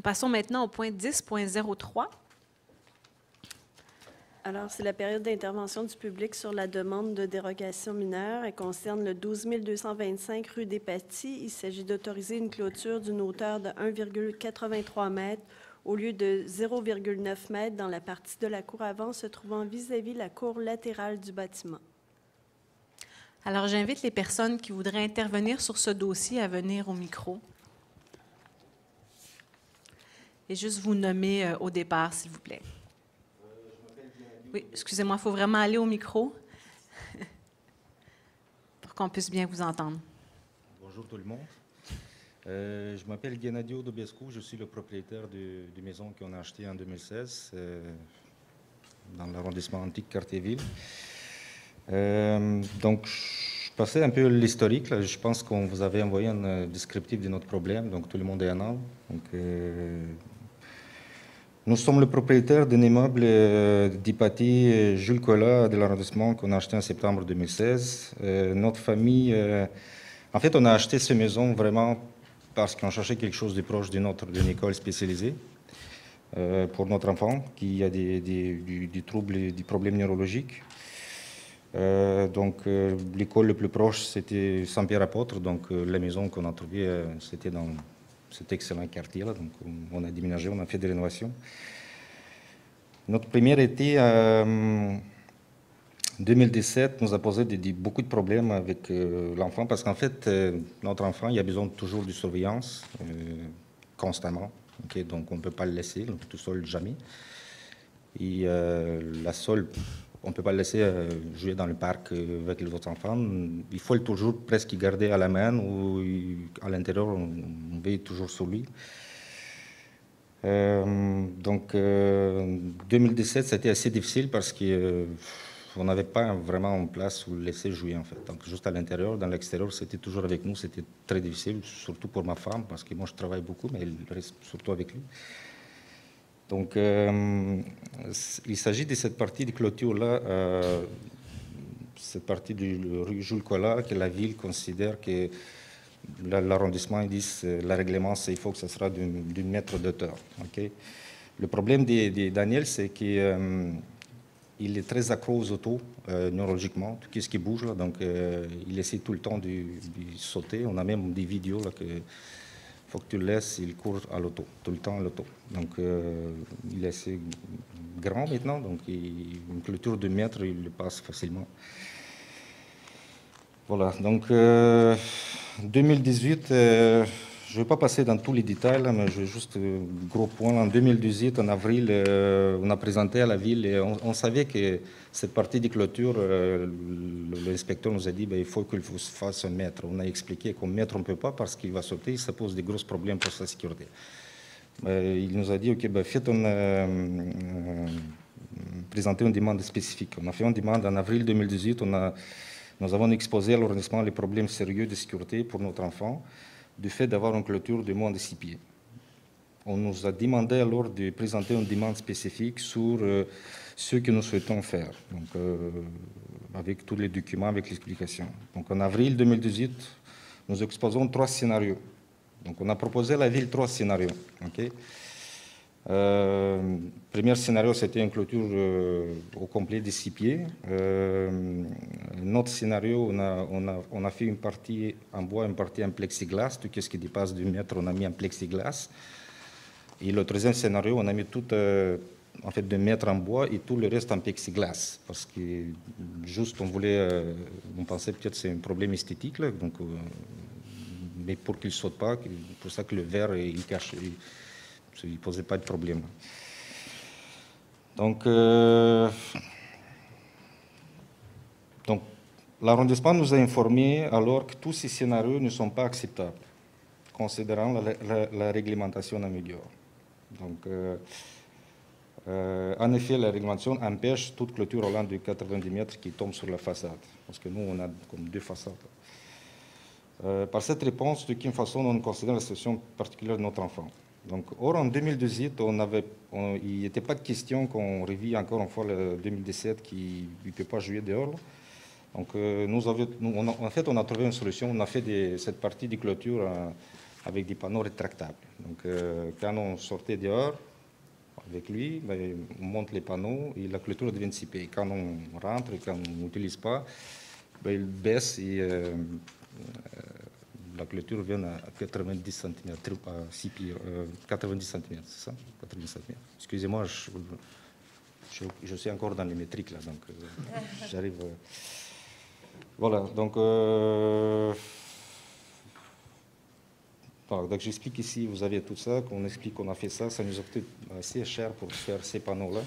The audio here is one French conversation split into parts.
Passons maintenant au point 10.03. Alors, c'est la période d'intervention du public sur la demande de dérogation mineure. Elle concerne le 12 225 rue des Patis. Il s'agit d'autoriser une clôture d'une hauteur de 1,83 m au lieu de 0,9 m dans la partie de la cour avant se trouvant vis-à-vis la cour latérale du bâtiment. Alors, j'invite les personnes qui voudraient intervenir sur ce dossier à venir au micro. Et juste vous nommer au départ, s'il vous plaît. Oui, excusez-moi, il faut vraiment aller au micro pour qu'on puisse bien vous entendre. Bonjour tout le monde. Je m'appelle Genadio Dobescu, je suis le propriétaire de maison qu'on a achetée en 2016 dans l'arrondissement antique Cartierville. Donc, je passais un peu l'historique. Je pense qu'on vous avait envoyé un descriptif de notre problème, donc tout le monde est en ordre. Nous sommes le propriétaire d'un immeuble d'Hypatie Jules Collat de l'arrondissement qu'on a acheté en septembre 2016. Notre famille, en fait, on a acheté cette maison vraiment parce qu'on cherchait quelque chose de proche d'une école spécialisée pour notre enfant qui a des troubles, des problèmes neurologiques. L'école le plus proche, c'était Saint-Pierre-Apôtre. Donc, la maison qu'on a trouvée, c'était dans cet excellent quartier-là. Donc, on a déménagé, on a fait des rénovations. Notre premier été, 2017, nous a posé beaucoup de problèmes avec l'enfant parce qu'en fait, notre enfant, il a besoin toujours de surveillance constamment. Donc, on ne peut pas le laisser tout seul, jamais. Et on ne peut pas le laisser jouer dans le parc avec les autres enfants. Il faut le toujours presque garder à la main ou à l'intérieur, on veille toujours sur lui. 2017, c'était assez difficile parce qu'on n'avait pas vraiment en place où le laisser jouer, en fait. Donc, juste à l'intérieur, dans l'extérieur, c'était toujours avec nous. C'était très difficile, surtout pour ma femme, parce que moi, je travaille beaucoup, mais elle reste surtout avec lui. Donc, il s'agit de cette partie de clôture-là, cette partie de rue Jules Collat, que la ville considère que l'arrondissement, ils disent le règlement, il faut que ce sera d'un mètre de hauteur. Le problème de Daniel, c'est qu'il est très accro aux autos, neurologiquement, tout ce qui bouge. Là, donc, il essaie tout le temps de sauter. On a même des vidéos là, que faut que tu le laisses, il court à l'auto, tout le temps à l'auto. Donc, il est assez grand maintenant, donc une clôture de mètre, il le passe facilement. Voilà, donc 2018, je ne vais pas passer dans tous les détails, là, mais je vais juste gros point. En 2018, en avril, on a présenté à la ville et on savait que cette partie de clôture, l'inspecteur nous a dit il faut qu'il fasse un mètre. On a expliqué qu'un mètre, on ne peut pas parce qu'il va sauter, ça pose des gros problèmes pour sa sécurité. Il nous a dit faites présenter une demande spécifique. On a fait une demande en avril 2018. Nous avons exposé à l'arrondissement les problèmes sérieux de sécurité pour notre enfant, du fait d'avoir une clôture de moins de 6 pieds. On nous a demandé alors de présenter une demande spécifique sur ce que nous souhaitons faire, donc, avec tous les documents, avec l'explication. Donc en avril 2018, nous exposons 3 scénarios. Donc on a proposé à la ville 3 scénarios. Premier scénario, c'était une clôture au complet de 6 pieds. Notre scénario, on a fait une partie en bois, une partie en plexiglas. Tout ce qui dépasse du mètre, on a mis en plexiglas. Et le troisième scénario, on a mis tout en fait, de mètres en bois et tout le reste en plexiglas. Parce que juste, on pensait peut-être que c'est un problème esthétique, là, donc, mais pour qu'il ne saute pas, pour ça que le verre, il cache. Il ne posait pas de problème. Donc l'arrondissement nous a informé alors que tous ces scénarios ne sont pas acceptables, considérant la réglementation en vigueur. Donc, en effet, la réglementation empêche toute clôture au long de 90 mètres qui tombe sur la façade, parce que nous, on a comme 2 façades. Par cette réponse, de quelle façon on considère la situation particulière de notre enfant. Donc, or, en 2018, il n'était pas de question qu'on revit encore une fois le 2017 qu'il ne peut pas jouer dehors. Donc, en fait, on a trouvé une solution. On a fait cette partie de clôture avec des panneaux rétractables. Donc, quand on sortait dehors avec lui, ben, on monte les panneaux et la clôture devient dissipée. Quand on rentre et quand on n'utilise pas, ben, il baisse et la clôture vient à 90 cm, à 6 pieds, 90 cm, c'est ça? 90 cm. Excusez-moi, je suis encore dans les métriques, là, donc j'arrive... voilà, donc... voilà, donc j'explique ici, vous avez tout ça, qu'on explique qu'on a fait ça, ça nous a coûté assez cher pour faire ces panneaux-là.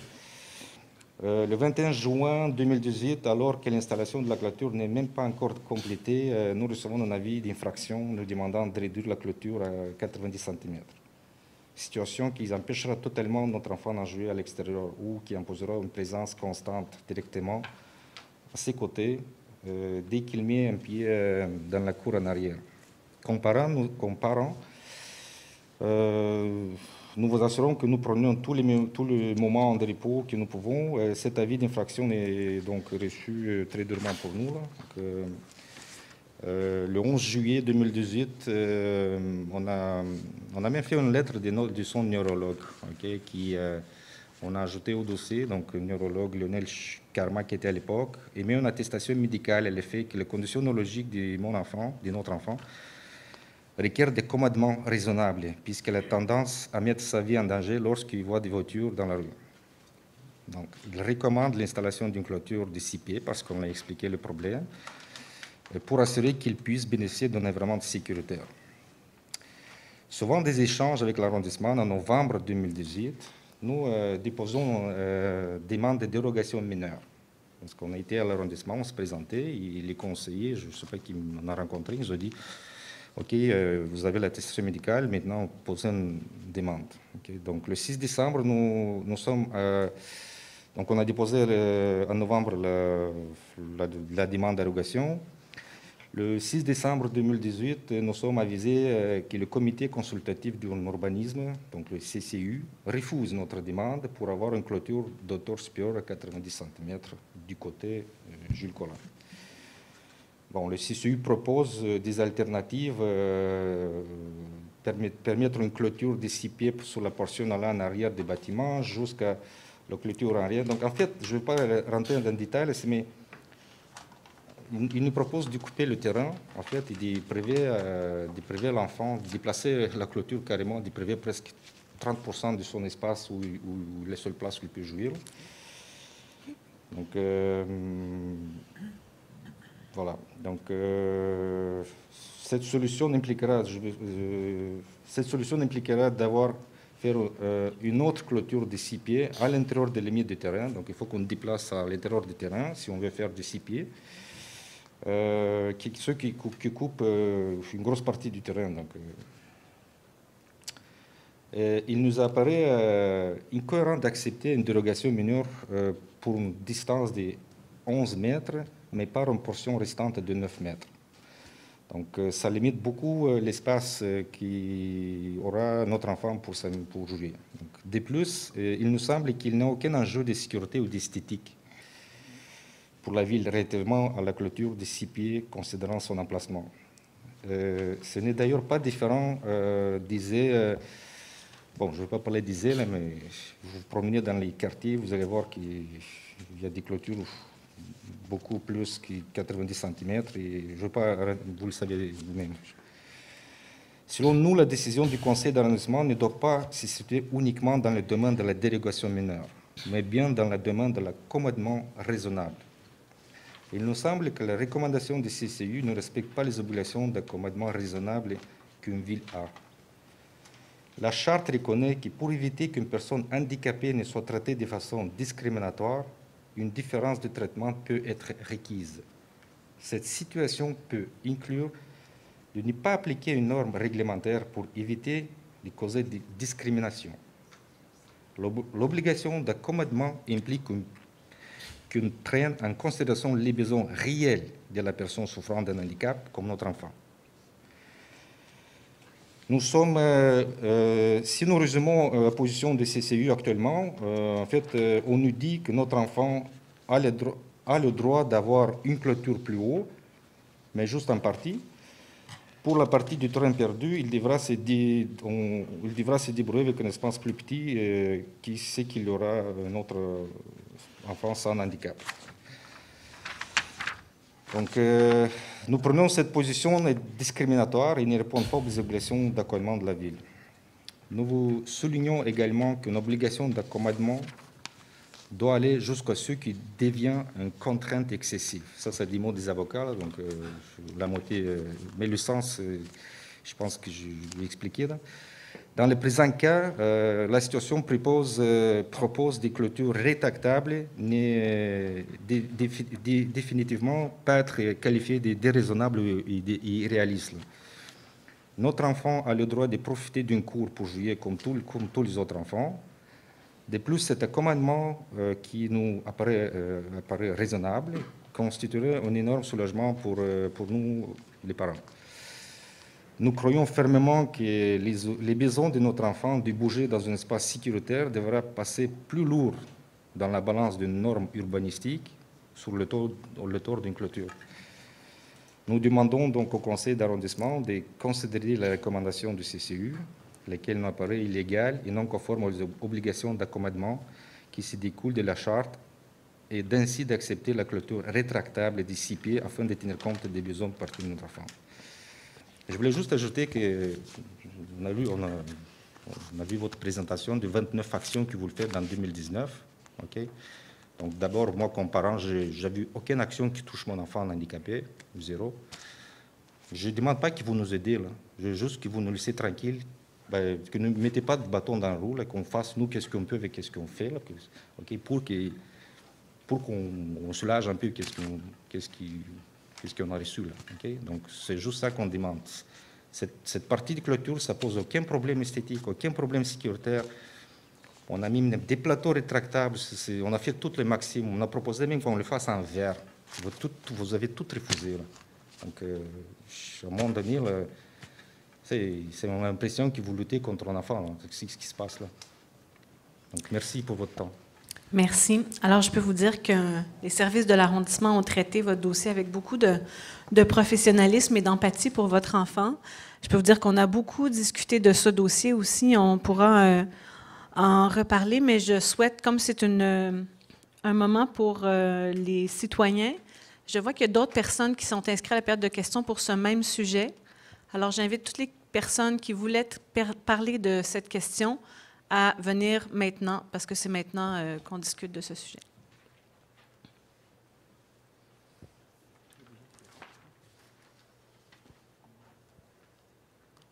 Le 21 juin 2018, alors que l'installation de la clôture n'est même pas encore complétée, nous recevons un avis d'infraction nous demandant de réduire la clôture à 90 cm. Situation qui empêchera totalement notre enfant d'en jouer à l'extérieur ou qui imposera une présence constante directement à ses côtés dès qu'il met un pied dans la cour en arrière. Comparant, nous vous assurons que nous prenons tous les moments de repos que nous pouvons. Cet avis d'infraction est donc reçu très durement pour nous. Donc, le 11 juillet 2018, on a même fait une lettre de son neurologue, okay, qui on a ajouté au dossier, donc le neurologue Lionel Karma qui était à l'époque, et mis une attestation médicale à l'effet que les conditions neurologiques de notre enfant, requiert des commandements raisonnables, puisqu'elle a tendance à mettre sa vie en danger lorsqu'il voit des voitures dans la rue. Donc, il recommande l'installation d'une clôture de 6 pieds, parce qu'on a expliqué le problème, pour assurer qu'il puisse bénéficier d'un environnement sécuritaire. Suivant des échanges avec l'arrondissement en novembre 2018, nous déposons demande de dérogation mineure. Parce qu'on a été à l'arrondissement, on se présentait, et les conseillers, je ne sais pas qui m'en a rencontré, ils ont dit OK, vous avez l'attestation médicale, maintenant posez une demande. Okay, donc le 6 décembre, nous sommes... donc on a déposé en novembre la demande de dérogation. Le 6 décembre 2018, nous sommes avisés que le comité consultatif du urbanisme, donc le CCU, refuse notre demande pour avoir une clôture d'auteur supérieure à 90 cm du côté Jules Collin. Bon, le CCU propose des alternatives, permettre une clôture de 6 pieds sur la portion allant en arrière des bâtiments jusqu'à la clôture en arrière. Donc en fait, je ne vais pas rentrer dans le détail, mais il nous propose de couper le terrain, en fait, et de priver l'enfant, de déplacer la clôture carrément, de priver presque 30% de son espace où les seules places où il peut jouir. Donc, voilà. Donc, cette solution impliquera d'avoir faire une autre clôture de 6 pieds à l'intérieur des limites du terrain. Donc, il faut qu'on déplace à l'intérieur du terrain si on veut faire de 6 pieds. Ceux qui coupent une grosse partie du terrain. Donc, il nous apparaît incohérent d'accepter une dérogation mineure pour une distance de 11 mètres, mais par une portion restante de 9 mètres. Donc, ça limite beaucoup l'espace qu'aura notre enfant pour jouer. Donc, de plus, il nous semble qu'il n'y a aucun enjeu de sécurité ou d'esthétique pour la ville relativement à la clôture de 6 pieds, considérant son emplacement. Ce n'est d'ailleurs pas différent bon, je ne vais pas parler d'Isée, mais vous vous promenez dans les quartiers, vous allez voir qu'il y a des clôtures beaucoup plus que 90 cm, et je ne veux pas, vous le savez vous-même. Selon nous, la décision du conseil d'arrondissement ne doit pas se situer uniquement dans le domaine de la dérogation mineure, mais bien dans le domaine de l'accommodement raisonnable. Il nous semble que la recommandation du CCU ne respecte pas les obligations d'accommodement raisonnable qu'une ville a. La charte reconnaît que pour éviter qu'une personne handicapée ne soit traitée de façon discriminatoire, une différence de traitement peut être requise. Cette situation peut inclure de ne pas appliquer une norme réglementaire pour éviter de causer de discrimination. L'obligation d'accommodement implique qu'on prenne en considération les besoins réels de la personne souffrant d'un handicap comme notre enfant. Nous sommes, si nous résumons la position de CCU actuellement, en fait, on nous dit que notre enfant a le droit d'avoir une clôture plus haut, mais juste en partie, Pour la partie du terrain perdu, il devra se débrouiller avec un espace plus petit qui sait qu'il y aura un autre enfant sans handicap. Donc, nous prenons cette position discriminatoire et ne répond pas aux obligations d'accommodement de la ville. Nous vous soulignons également qu'une obligation d'accommodement doit aller jusqu'à ce qui devient une contrainte excessive. Ça, c'est des mots des avocats, là, donc la moitié, mais le sens, je pense que je vais expliquer. Là. Dans le présent cas, la situation propose des clôtures rétractables, ne définitivement pas être qualifiées de déraisonnables et irréalistes. Notre enfant a le droit de profiter d'une cour pour jouer comme tous les autres enfants. De plus, cet accommodement qui nous apparaît raisonnable constituerait un énorme soulagement pour nous, les parents. Nous croyons fermement que les besoins de notre enfant de bouger dans un espace sécuritaire devraient passer plus lourd dans la balance d'une norme urbanistique sur le tour d'une clôture. Nous demandons donc au conseil d'arrondissement de considérer les recommandations du CCU, lesquelles nous apparaissent illégales et non conformes aux obligations d'accommodement qui se découlent de la charte, et d'ainsi d'accepter la clôture rétractable des 6 pieds afin de tenir compte des besoins de partie de notre enfant. Je voulais juste ajouter qu'on a vu votre présentation de 29 actions que vous le faites en 2019. Okay? Donc d'abord, moi, comme parent, je n'ai vu aucune action qui touche mon enfant handicapé, zéro. Je ne demande pas que vous nous aidez, là. Je veux juste que vous nous laissez tranquilles, que ne mettez pas de bâton dans le roue, qu'on fasse, nous, qu'est-ce qu'on peut avec ce qu'on fait, là, okay? Pour qu'on soulage un peu qu'est-ce qu'on a reçu, là. Okay? Donc, c'est juste ça qu'on demande. Cette partie de clôture, ça ne pose aucun problème esthétique, aucun problème sécuritaire. On a mis des plateaux rétractables, on a fait toutes les maximums. On a proposé même qu'on le fasse en verre. Vous avez tout refusé, là. Donc, à un moment donné, c'est mon impression que vous luttez contre un enfant. C'est ce qui se passe là. Donc, merci pour votre temps. Merci. Alors, je peux vous dire que les services de l'arrondissement ont traité votre dossier avec beaucoup de professionnalisme et d'empathie pour votre enfant. Je peux vous dire qu'on a beaucoup discuté de ce dossier aussi. On pourra en reparler, mais je souhaite, comme c'est un moment pour les citoyens, je vois qu'il y a d'autres personnes qui sont inscrites à la période de questions pour ce même sujet. Alors, j'invite toutes les personnes qui voulaient parler de cette question à venir maintenant, parce que c'est maintenant qu'on discute de ce sujet.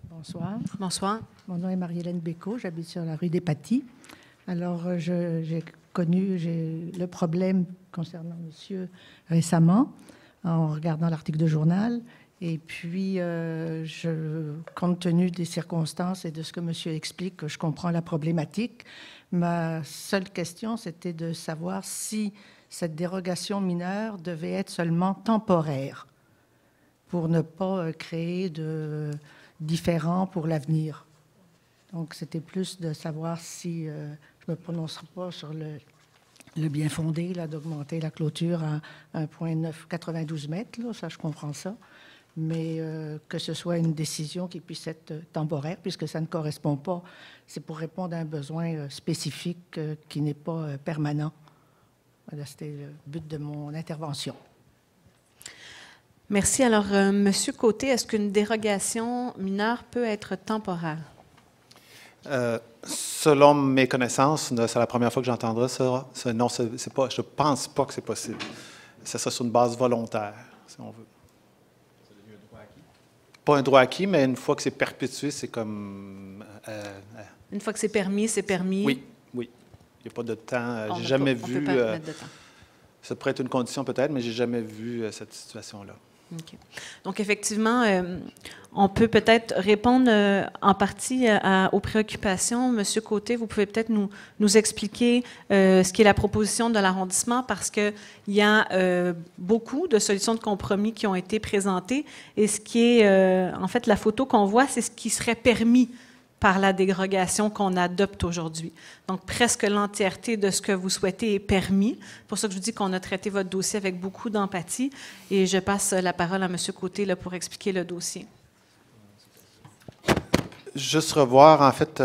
Bonsoir. Bonsoir. Mon nom est Marie-Hélène Bécaud, j'habite sur la rue des Patis. Alors, j'ai connu le problème concernant monsieur récemment, en regardant l'article de journal. Et puis, compte tenu des circonstances et de ce que monsieur explique, je comprends la problématique. Ma seule question, c'était de savoir si cette dérogation mineure devait être seulement temporaire pour ne pas créer de différends pour l'avenir. Donc, c'était plus de savoir si, je ne me prononcerai pas sur le bien fondé d'augmenter la clôture à 1,92 mètres, là, ça, je comprends ça. Mais que ce soit une décision qui puisse être temporaire, puisque ça ne correspond pas. C'est pour répondre à un besoin spécifique qui n'est pas permanent. Voilà, c'était le but de mon intervention. Merci. Alors, Monsieur Côté, est-ce qu'une dérogation mineure peut être temporaire? Selon mes connaissances, c'est la première fois que j'entendrai ça. Non, c'est pas, je ne pense pas que c'est possible. Ça serait sur une base volontaire, si on veut. Pas un droit acquis, mais une fois que c'est perpétué, c'est comme... Une fois que c'est permis, c'est permis? Oui, oui. Il n'y a pas de temps. J'ai jamais vu... On peut pas mettre de temps. Ça pourrait être une condition peut-être, mais j'ai jamais vu cette situation-là. OK. Donc, effectivement, on peut peut-être répondre en partie aux préoccupations. Monsieur Côté, vous pouvez peut-être nous expliquer ce qui est la proposition de l'arrondissement, parce qu'il y a beaucoup de solutions de compromis qui ont été présentées. Et ce qui est, en fait, la photo qu'on voit, c'est ce qui serait permis par la dérogation qu'on adopte aujourd'hui. Donc, presque l'entièreté de ce que vous souhaitez est permis. C'est pour ça que je vous dis qu'on a traité votre dossier avec beaucoup d'empathie. Et je passe la parole à M. Côté là, pour expliquer le dossier. Juste revoir, en fait,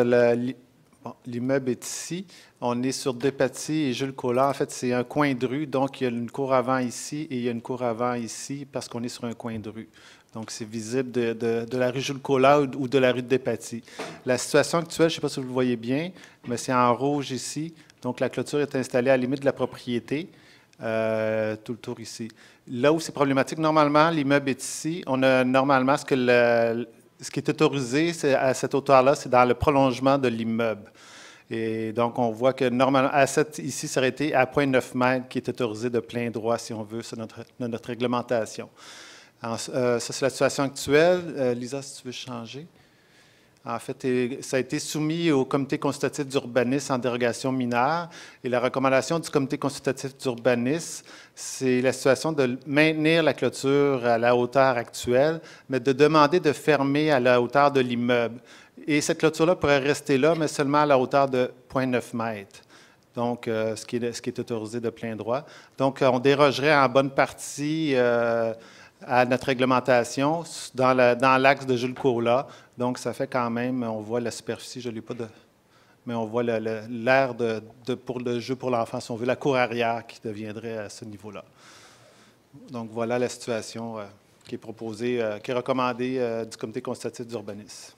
l'immeuble est ici. On est sur Despatie et Jules Collard. En fait, c'est un coin de rue, donc il y a une cour avant ici et il y a une cour avant ici parce qu'on est sur un coin de rue. Donc, c'est visible de la rue Jules Collard ou de la rue de Despatie. La situation actuelle, je ne sais pas si vous le voyez bien, mais c'est en rouge ici. Donc, la clôture est installée à la limite de la propriété, tout le tour ici. Là où c'est problématique, normalement, l'immeuble est ici. On a normalement ce qui est autorisé à cette hauteur-là, c'est dans le prolongement de l'immeuble. Et donc, on voit que normalement, ici, ça aurait été à 0,9 mètres qui est autorisé de plein droit, si on veut, sur notre réglementation. Ça, c'est la situation actuelle. Lisa, si tu veux changer. En fait, ça a été soumis au comité consultatif d'urbanisme en dérogation mineure. Et la recommandation du comité consultatif d'urbanisme, c'est la situation de maintenir la clôture à la hauteur actuelle, mais de demander de fermer à la hauteur de l'immeuble. Et cette clôture-là pourrait rester là, mais seulement à la hauteur de 0,9 mètres. Donc, ce qui est autorisé de plein droit. Donc, on dérogerait en bonne partie à notre réglementation dans l'axe de Jules Collard. Donc, ça fait quand même, on voit la superficie, je ne l'ai pas mais on voit l'aire pour le jeu pour l'enfant, si on veut, la cour arrière qui deviendrait à ce niveau-là. Donc, voilà la situation qui est proposée, qui est recommandée du comité consultatif d'urbanisme.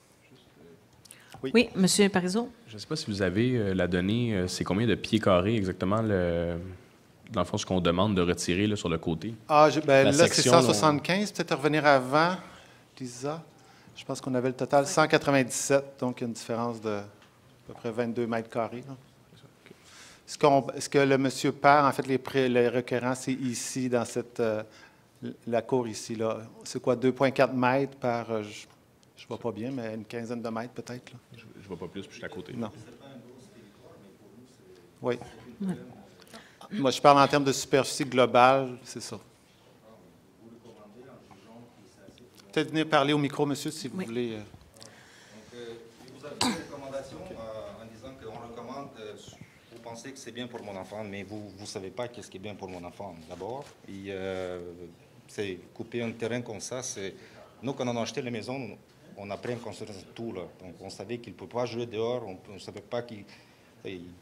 Oui, M. Parizeau. Je ne sais pas si vous avez la donnée, c'est combien de pieds carrés exactement, dans le fond, ce qu'on demande de retirer là, sur le côté? Là, c'est section, 175, peut-être revenir avant, Lisa. Je pense qu'on avait le total 197, donc il y a une différence de à peu près 22 mètres carrés. Ce que le monsieur perd, en fait, les requérants, c'est ici, dans la cour ici. Là. C'est quoi, 2,4 mètres par, je ne vois pas bien, mais une quinzaine de mètres peut-être. Je ne vois pas plus, puis je suis à côté. Non. Oui. Ouais. Moi, je parle en termes de superficie globale, c'est ça. Peut-être venir parler au micro, monsieur, si vous voulez. Donc, vous avez une recommandation en disant qu'on recommande, vous pensez que c'est bien pour mon enfant, mais vous ne savez pas qu'est-ce qui est bien pour mon enfant, d'abord. Et c'est couper un terrain comme ça, c'est... Nous, quand on a acheté la maison, on a pris en considération tout, là. Donc, on savait qu'il ne peut pas jouer dehors, on ne savait pas qu'il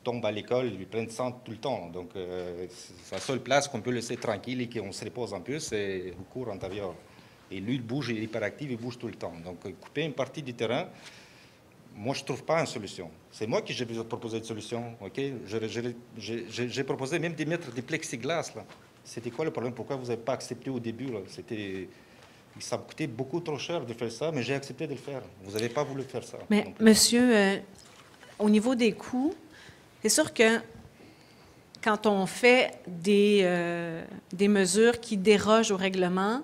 tombe à l'école, il est plein de sang tout le temps. Donc, c'est la seule place qu'on peut laisser tranquille et qu'on se repose un peu, c'est le cours intérieur. Et lui, il bouge, il est hyperactif, il bouge tout le temps. Donc, couper une partie du terrain, moi, je ne trouve pas une solution. C'est moi qui j'ai proposé une solution. Okay? J'ai proposé même de mettre des plexiglas. Là. C'était quoi le problème? Pourquoi vous n'avez pas accepté au début? Là? Ça me coûtait beaucoup trop cher de faire ça, mais j'ai accepté de le faire. Vous n'avez pas voulu faire ça. Mais, monsieur, au niveau des coûts, c'est sûr que quand on fait des mesures qui dérogent au règlement,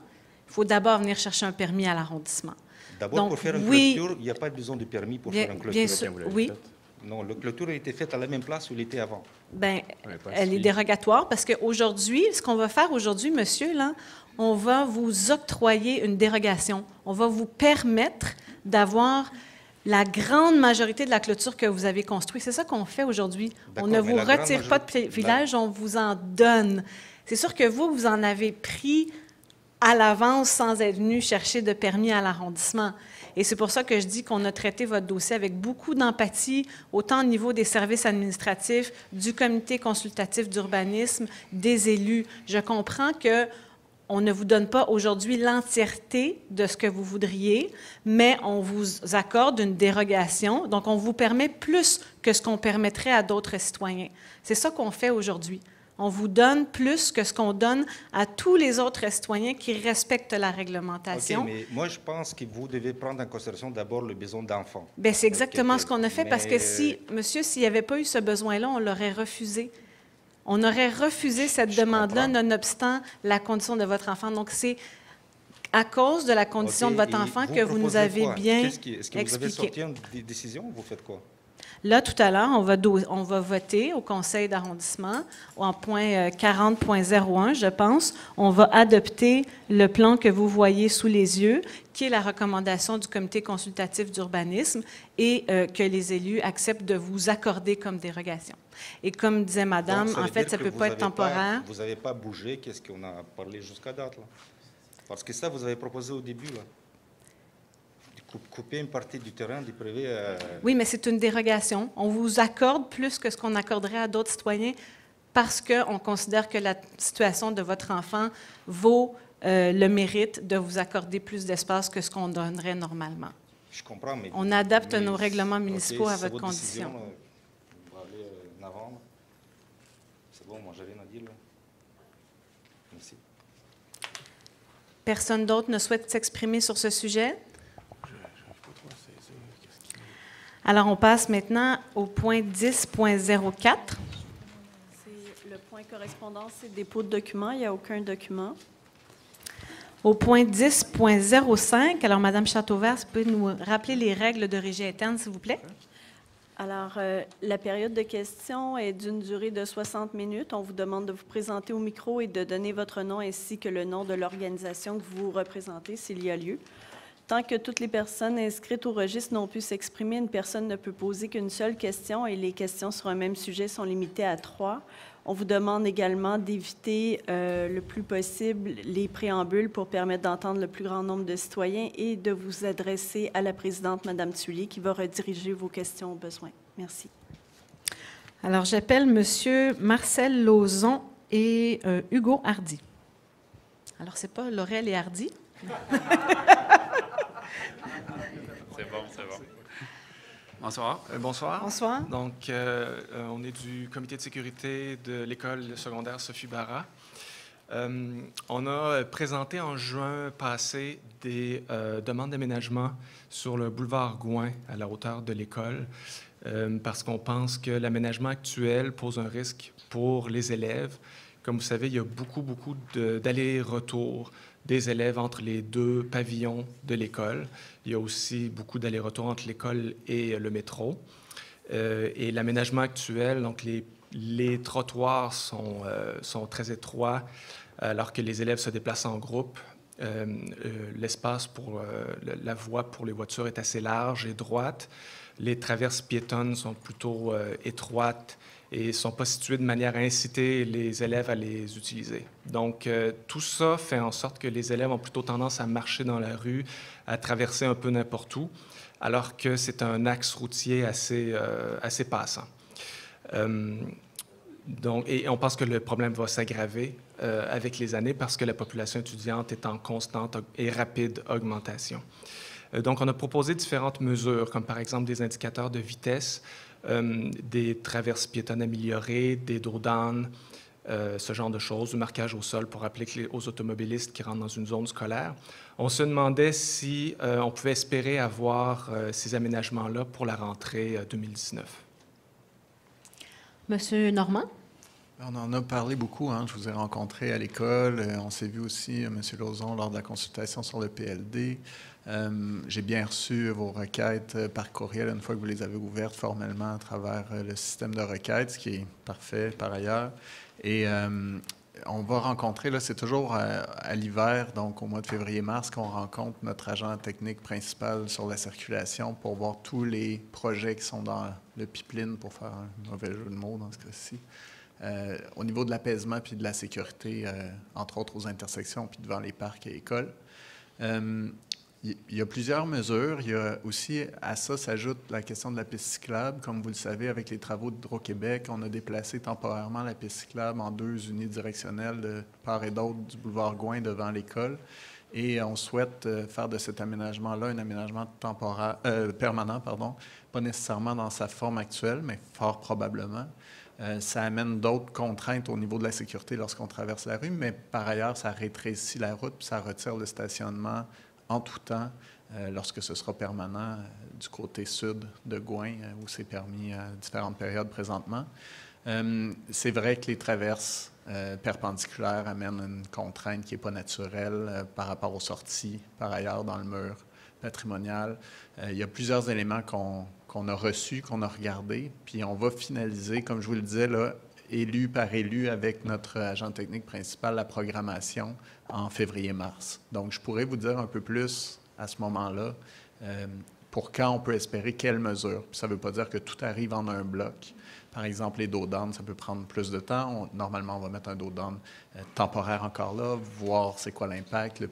il faut d'abord venir chercher un permis à l'arrondissement. D'abord, pour faire une clôture, il n'y a pas besoin de permis pour faire une clôture. Bien sûr, oui. Non, la clôture a été faite à la même place où elle était avant. Bien, elle est dérogatoire parce qu'aujourd'hui, ce qu'on va faire aujourd'hui, monsieur, là, on va vous octroyer une dérogation. On va vous permettre d'avoir la grande majorité de la clôture que vous avez construite. C'est ça qu'on fait aujourd'hui. On ne vous retire pas de privilège, on vous en donne. C'est sûr que vous en avez pris à l'avance sans être venu chercher de permis à l'arrondissement. Et c'est pour ça que je dis qu'on a traité votre dossier avec beaucoup d'empathie, autant au niveau des services administratifs, du comité consultatif d'urbanisme, des élus. Je comprends qu'on ne vous donne pas aujourd'hui l'entièreté de ce que vous voudriez, mais on vous accorde une dérogation. Donc, on vous permet plus que ce qu'on permettrait à d'autres citoyens. C'est ça qu'on fait aujourd'hui. On vous donne plus que ce qu'on donne à tous les autres citoyens qui respectent la réglementation. OK, mais moi, je pense que vous devez prendre en considération d'abord le besoin d'enfants. Bien, c'est exactement ce qu'on a fait, parce que monsieur, s'il n'y avait pas eu ce besoin-là, on l'aurait refusé. On aurait refusé cette demande-là, nonobstant la condition de votre enfant. Donc, c'est à cause de la condition de votre enfant que vous nous avez bien expliqué. Est-ce que vous avez sorti une décision ou vous faites quoi? Là, tout à l'heure, on va voter au conseil d'arrondissement en point 40.01, je pense. On va adopter le plan que vous voyez sous les yeux, qui est la recommandation du comité consultatif d'urbanisme et que les élus acceptent de vous accorder comme dérogation. Et comme disait madame, donc, en fait, ça ne peut pas être temporaire. Vous n'avez pas bougé, qu'est-ce qu'on a parlé jusqu'à date, là? Parce que ça, vous avez proposé au début, là. Couper une partie du terrain du privé. Oui, mais c'est une dérogation. On vous accorde plus que ce qu'on accorderait à d'autres citoyens parce qu'on considère que la situation de votre enfant vaut le mérite de vous accorder plus d'espace que ce qu'on donnerait normalement. Je comprends, mais... On adapte nos règlements municipaux à c'est votre condition. Décision, on va aller en avant. C'est bon, moi, j'ai rien à dire. Là. Merci. Personne d'autre ne souhaite s'exprimer sur ce sujet? Alors, on passe maintenant au point 10.04. C'est le point correspondance et dépôt de documents. Il n'y a aucun document. Au point 10.05, alors, Mme Châteauvert, vous pouvez nous rappeler les règles de régie interne, s'il vous plaît? Alors, la période de questions est d'une durée de 60 minutes. On vous demande de vous présenter au micro et de donner votre nom ainsi que le nom de l'organisation que vous représentez, s'il y a lieu. Tant que toutes les personnes inscrites au registre n'ont pu s'exprimer, une personne ne peut poser qu'une seule question et les questions sur un même sujet sont limitées à 3. On vous demande également d'éviter le plus possible les préambules pour permettre d'entendre le plus grand nombre de citoyens et de vous adresser à la présidente, Mme Thuillier, qui va rediriger vos questions au besoin. Merci. Alors, j'appelle M. Marcel Lauzon et Hugo Hardy. Alors, c'est pas Laurel et Hardy? C'est bon, c'est bon. Bonsoir. Bonsoir. Donc, on est du comité de sécurité de l'école secondaire Sophie Barra. On a présenté en juin passé des demandes d'aménagement sur le boulevard Gouin à la hauteur de l'école parce qu'on pense que l'aménagement actuel pose un risque pour les élèves. Comme vous savez, il y a beaucoup d'allers-retours des élèves entre les deux pavillons de l'école. Il y a aussi beaucoup d'allers-retours entre l'école et le métro. Et l'aménagement actuel, donc les trottoirs sont très étroits alors que les élèves se déplacent en groupe. L'espace pour la voie pour les voitures est assez large et droite. Les traverses piétonnes sont plutôt étroites et ne sont pas situées de manière à inciter les élèves à les utiliser. Donc, tout ça fait en sorte que les élèves ont plutôt tendance à marcher dans la rue, à traverser un peu n'importe où, alors que c'est un axe routier assez passant. Et on pense que le problème va s'aggraver avec les années parce que la population étudiante est en constante et rapide augmentation. Donc, on a proposé différentes mesures, comme par exemple des indicateurs de vitesse, des traverses piétonnes améliorées, des dos d'âne, ce genre de choses, du marquage au sol pour rappeler aux automobilistes qui rentrent dans une zone scolaire. On se demandait si on pouvait espérer avoir ces aménagements-là pour la rentrée 2019. Monsieur Normand? On en a parlé beaucoup. Hein. Je vous ai rencontré à l'école. On s'est vu aussi, M. Lauzon, lors de la consultation sur le PLD. J'ai bien reçu vos requêtes par courriel une fois que vous les avez ouvertes formellement à travers le système de requêtes, ce qui est parfait par ailleurs. Et on va rencontrer, là, c'est toujours à l'hiver, donc au mois de février-mars, qu'on rencontre notre agent technique principal sur la circulation pour voir tous les projets qui sont dans le pipeline, pour faire un mauvais jeu de mots dans ce cas-ci. Au niveau de l'apaisement puis de la sécurité, entre autres aux intersections puis devant les parcs et écoles. Il y a plusieurs mesures. Il y a aussi, à ça s'ajoute la question de la piste cyclable. Comme vous le savez, avec les travaux d'Hydro-Québec, on a déplacé temporairement la piste cyclable en 2 unidirectionnelles de part et d'autre du boulevard Gouin devant l'école. Et on souhaite faire de cet aménagement-là un aménagement permanent, pas nécessairement dans sa forme actuelle, mais fort probablement. Ça amène d'autres contraintes au niveau de la sécurité lorsqu'on traverse la rue, mais par ailleurs, ça rétrécit la route puis ça retire le stationnement en tout temps lorsque ce sera permanent du côté sud de Gouin, où c'est permis à différentes périodes présentement. C'est vrai que les traverses perpendiculaires amènent une contrainte qui n'est pas naturelle par rapport aux sorties, par ailleurs, dans le mur patrimonial. Il y a plusieurs éléments qu'on a reçus, qu'on a regardés, puis on va finaliser, comme je vous le disais, là, élu par élu avec notre agent technique principal, la programmation en février-mars. Donc, je pourrais vous dire un peu plus à ce moment-là. pour quand on peut espérer quelles mesures. Puis ça ne veut pas dire que tout arrive en un bloc. Par exemple, les dos down, ça peut prendre plus de temps. Normalement, on va mettre un dos down temporaire encore là, voir c'est quoi l'impact, le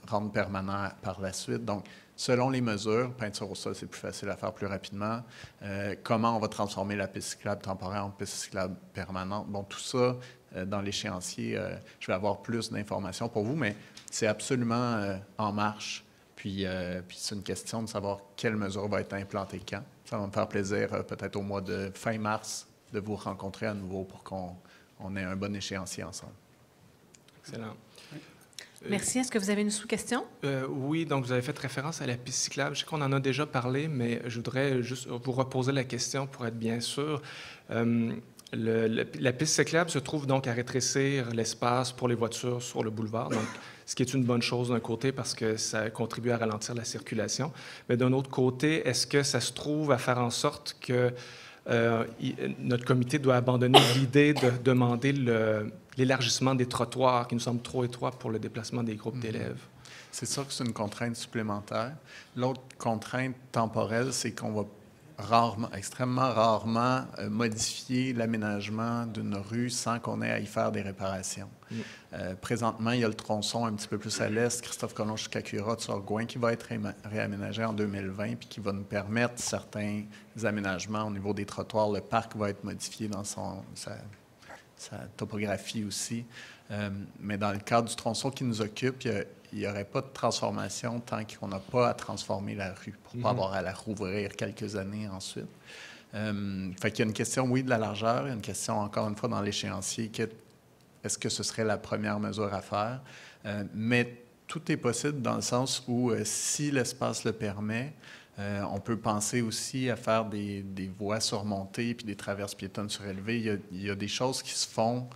rendre permanent par la suite. Donc, selon les mesures, peinture au sol, c'est plus facile à faire plus rapidement. Comment on va transformer la piste cyclable temporaire en piste cyclable permanente? Bon, tout ça, dans l'échéancier, je vais avoir plus d'informations pour vous, mais c'est absolument en marche. Puis c'est une question de savoir quelle mesure va être implantée quand. Ça va me faire plaisir, peut-être au mois de fin mars, de vous rencontrer à nouveau pour qu'on ait un bon échéancier ensemble. Excellent. Merci. Est-ce que vous avez une sous-question? Oui, donc vous avez fait référence à la piste cyclable. Je sais qu'on en a déjà parlé, mais je voudrais juste vous reposer la question pour être bien sûr. La piste cyclable se trouve donc à rétrécir l'espace pour les voitures sur le boulevard, donc, ce qui est une bonne chose d'un côté parce que ça contribue à ralentir la circulation. Mais d'un autre côté, est-ce que ça se trouve à faire en sorte que notre comité doit abandonner l'idée de demander l'élargissement des trottoirs qui nous semblent trop étroits pour le déplacement des groupes d'élèves? C'est sûr que c'est une contrainte supplémentaire. L'autre contrainte temporelle, c'est qu'on va extrêmement rarement modifier l'aménagement d'une rue sans qu'on ait à y faire des réparations. Présentement, il y a le tronçon un petit peu plus à l'est, Christophe-Colomb jusqu'à Curat-sur-Gouin, qui va être réaménagé en 2020 puis qui va nous permettre certains aménagements au niveau des trottoirs. Le parc va être modifié dans sa topographie aussi. Mais dans le cadre du tronçon qui nous occupe, il n'y aurait pas de transformation tant qu'on n'a pas à transformer la rue pour ne pas avoir à la rouvrir quelques années ensuite. Fait qu'il y a une question, oui, de la largeur. Il y a une question, encore une fois, dans l'échéancier, est-ce que ce serait la première mesure à faire? Mais tout est possible dans le sens où, si l'espace le permet, on peut penser aussi à faire des voies surmontées puis des traverses piétonnes surélevées. Il y a des choses qui se font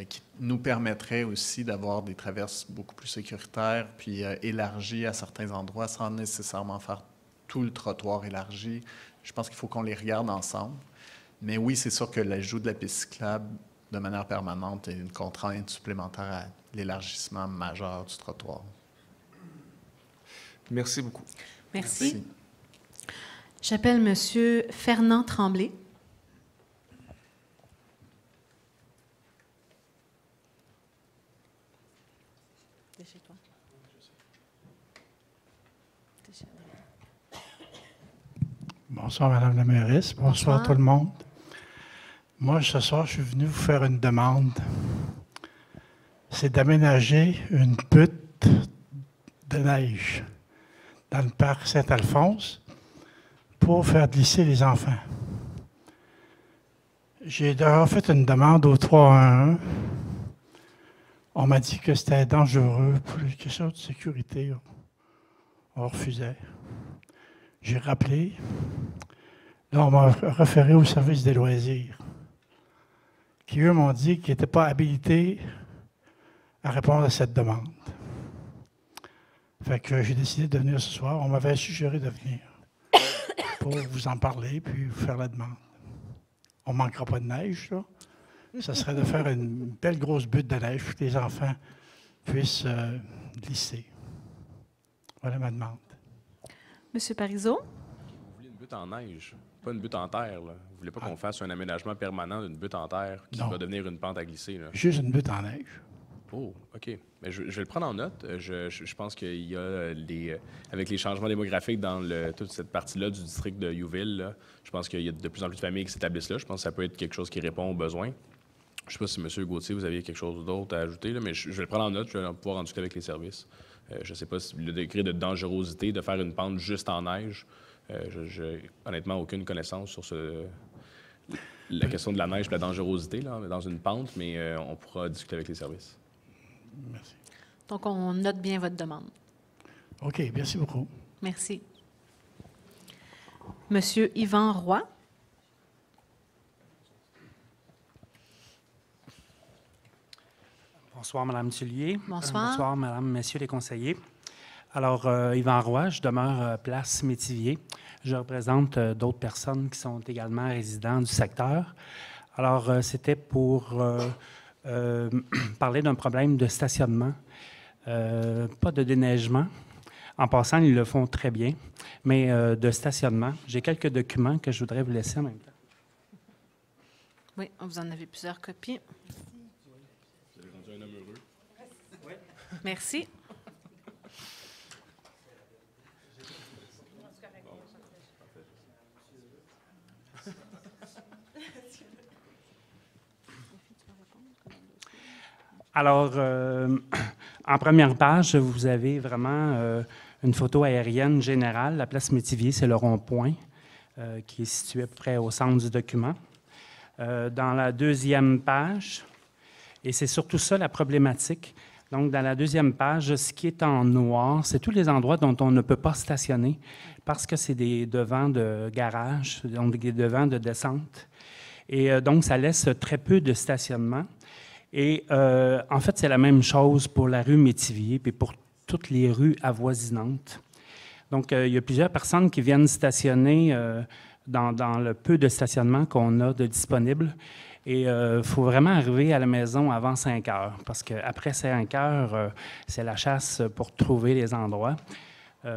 qui nous permettraient aussi d'avoir des traverses beaucoup plus sécuritaires puis élargies à certains endroits sans nécessairement faire tout le trottoir élargi. Je pense qu'il faut qu'on les regarde ensemble. Mais oui, c'est sûr que l'ajout de la piste cyclable de manière permanente est une contrainte supplémentaire à l'élargissement majeur du trottoir. Merci beaucoup. Merci. J'appelle M. Fernand Tremblay. Bonsoir, Madame la mairesse. Bonsoir tout le monde. Moi, ce soir, je suis venu vous faire une demande. C'est d'aménager une butte de neige dans le parc Saint-Alphonse pour faire glisser les enfants. J'ai d'ailleurs fait une demande au 311. On m'a dit que c'était dangereux pour les questions de sécurité. On refusait. J'ai rappelé. Là, on m'a référé au service des loisirs, qui, eux, m'ont dit qu'ils n'étaient pas habilités à répondre à cette demande. Fait que j'ai décidé de venir ce soir. On m'avait suggéré de venir pour vous en parler puis vous faire la demande. On ne manquera pas de neige, là. Ça serait de faire une belle grosse butte de neige pour que les enfants puissent glisser. Voilà ma demande. Monsieur Parizeau? Vous voulez une butte en neige, pas une butte en terre, là. Vous voulez pas qu'on fasse un aménagement permanent d'une butte en terre qui va devenir une pente à glisser, là? Juste une butte en neige. Oh, OK. Mais je vais le prendre en note. Je pense qu'il y a avec les changements démographiques dans toute cette partie-là du district de Youville, là, je pense qu'il y a de plus en plus de familles qui s'établissent là. Je pense que ça peut être quelque chose qui répond aux besoins. Je ne sais pas si M. Gauthier, vous aviez quelque chose d'autre à ajouter, là, mais je vais le prendre en note. Je vais pouvoir en discuter avec les services. Je ne sais pas si le degré de dangerosité de faire une pente juste en neige. Je n'ai honnêtement aucune connaissance sur la question de la neige et de la dangerosité là, dans une pente, mais on pourra discuter avec les services. Merci. Donc, on note bien votre demande. OK, merci beaucoup. Merci. Monsieur Yvan Roy. Bonsoir, Mme Tullier. Bonsoir. Bonsoir, Madame, Messieurs les conseillers. Alors, Yvan Roy, je demeure place Métivier. Je représente d'autres personnes qui sont également résidents du secteur. Alors, c'était pour parler d'un problème de stationnement, pas de déneigement. En passant, ils le font très bien. Mais de stationnement, j'ai quelques documents que je voudrais vous laisser en même temps. Oui, vous en avez plusieurs copies. Vous avez rendu un homme heureux. Oui. Merci. Alors, en première page, vous avez vraiment une photo aérienne générale. La place Métivier, c'est le rond-point qui est situé à peu près au centre du document. Dans la deuxième page, et c'est surtout ça la problématique, donc dans la deuxième page, ce qui est en noir, c'est tous les endroits dont on ne peut pas stationner parce que c'est des devants de garage, donc des devants de descente. Et donc, ça laisse très peu de stationnement. Et en fait, c'est la même chose pour la rue Métivier et pour toutes les rues avoisinantes. Donc, il y a plusieurs personnes qui viennent stationner dans le peu de stationnement qu'on a de disponible. Et il faut vraiment arriver à la maison avant 5 heures, parce qu'après 5 heures, c'est la chasse pour trouver les endroits.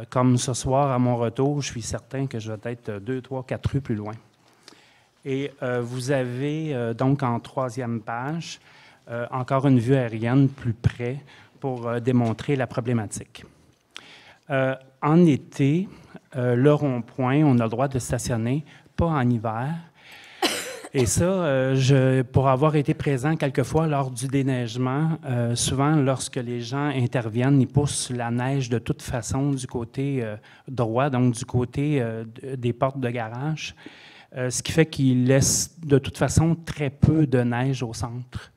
Comme ce soir, à mon retour, je suis certain que je vais être 2, 3, 4 rues plus loin. Et vous avez donc en troisième page, encore une vue aérienne plus près pour démontrer la problématique. En été, le rond-point, on a le droit de stationner, pas en hiver. Et ça, pour avoir été présent quelquefois lors du déneigement, souvent lorsque les gens interviennent, ils poussent la neige de toute façon du côté droit, donc du côté des portes de garage, ce qui fait qu'ils laissent de toute façon très peu de neige au centre.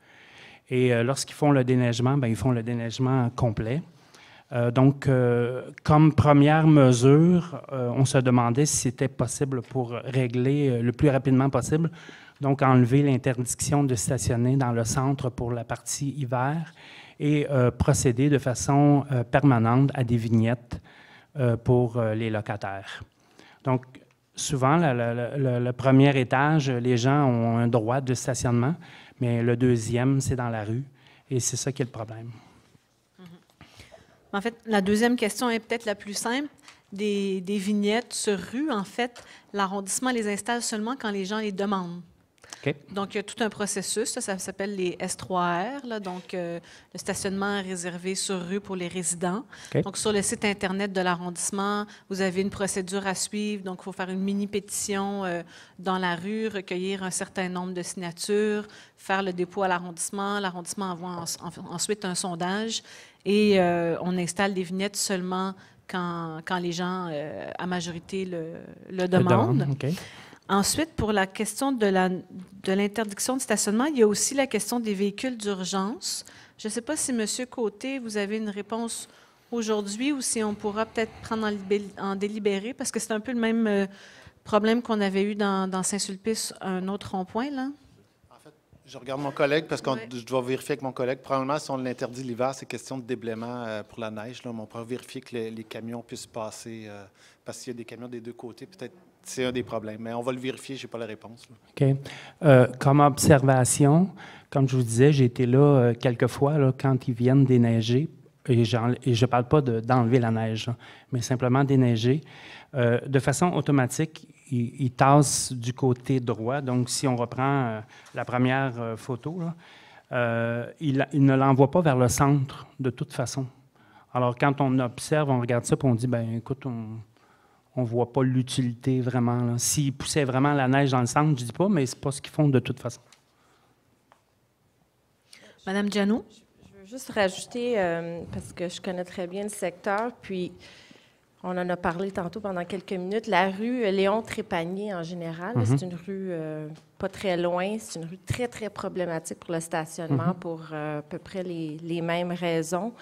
Et lorsqu'ils font le déneigement, bien, ils font le déneigement complet. Donc, comme première mesure, on se demandait si c'était possible pour régler le plus rapidement possible, donc enlever l'interdiction de stationner dans le centre pour la partie hiver et procéder de façon permanente à des vignettes pour les locataires. Donc, souvent, le premier étage, les gens ont un droit de stationnement, mais le deuxième, c'est dans la rue, et c'est ça qui est le problème. En fait, la deuxième question est peut-être la plus simple. Des vignettes sur rue, en fait, l'arrondissement les installe seulement quand les gens les demandent. Okay. Donc, il y a tout un processus, ça s'appelle les S3R, là, donc le stationnement réservé sur rue pour les résidents. Okay. Donc, sur le site Internet de l'arrondissement, vous avez une procédure à suivre. Donc, il faut faire une mini-pétition dans la rue, recueillir un certain nombre de signatures, faire le dépôt à l'arrondissement. L'arrondissement envoie ensuite un sondage et on installe des vignettes seulement quand les gens, à majorité, le demandent. Okay. Ensuite, pour la question de l'interdiction de stationnement, il y a aussi la question des véhicules d'urgence. Je ne sais pas si, M. Côté, vous avez une réponse aujourd'hui ou si on pourra peut-être prendre en délibéré, parce que c'est un peu le même problème qu'on avait eu dans Saint-Sulpice, un autre rond-point, là. En fait, je regarde mon collègue, parce que je dois vérifier avec mon collègue. Probablement, si on l'interdit l'hiver, c'est question de déblaiement pour la neige. Là, mais on pourra vérifier que les camions puissent passer, parce qu'il y a des camions des deux côtés, peut-être. C'est un des problèmes, mais on va le vérifier, je n'ai pas la réponse. Là. OK. Comme observation, comme je vous disais, j'ai été là quelques fois là, quand ils viennent déneiger, et je ne parle pas d'enlever la neige, là, mais simplement déneiger. De façon automatique, ils tassent du côté droit. Donc, si on reprend la première photo, là, ils ne l'envoient pas vers le centre de toute façon. Alors, quand on observe, on regarde ça, puis on dit, bien, écoute, on ne voit pas l'utilité vraiment. S'ils poussaient vraiment la neige dans le centre, je ne dis pas, mais ce n'est pas ce qu'ils font de toute façon. Madame Giano? Je veux juste rajouter, parce que je connais très bien le secteur, puis on en a parlé tantôt pendant quelques minutes, la rue Léon Trépanier en général, c'est une rue pas très loin, c'est une rue très, très problématique pour le stationnement pour à peu près les mêmes raisons.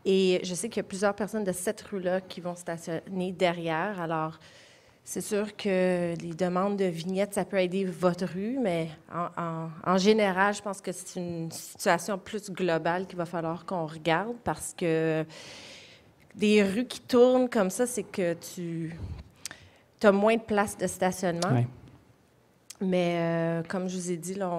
Et je sais qu'il y a plusieurs personnes de cette rue-là qui vont stationner derrière. Alors, c'est sûr que les demandes de vignettes, ça peut aider votre rue, mais en général, je pense que c'est une situation plus globale qu'il va falloir qu'on regarde parce que des rues qui tournent comme ça, c'est que tu as moins de place de stationnement. Oui. Mais comme je vous ai dit, là,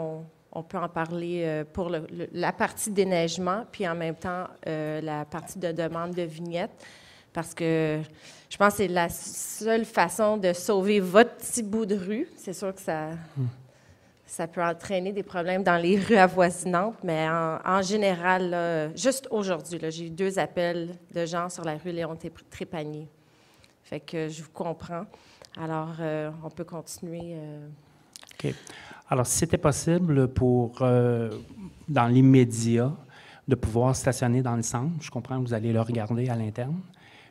on peut en parler pour la partie déneigement, puis en même temps la partie de demande de vignettes. parce que je pense que c'est la seule façon de sauver votre petit bout de rue. C'est sûr que ça peut entraîner des problèmes dans les rues avoisinantes, mais en général, là, juste aujourd'hui, là, j'ai eu 2 appels de gens sur la rue Léon-Trépanier. Fait que je vous comprends. Alors, on peut continuer. OK. Alors, si c'était possible pour, dans l'immédiat, de pouvoir stationner dans le centre, je comprends que vous allez le regarder à l'interne.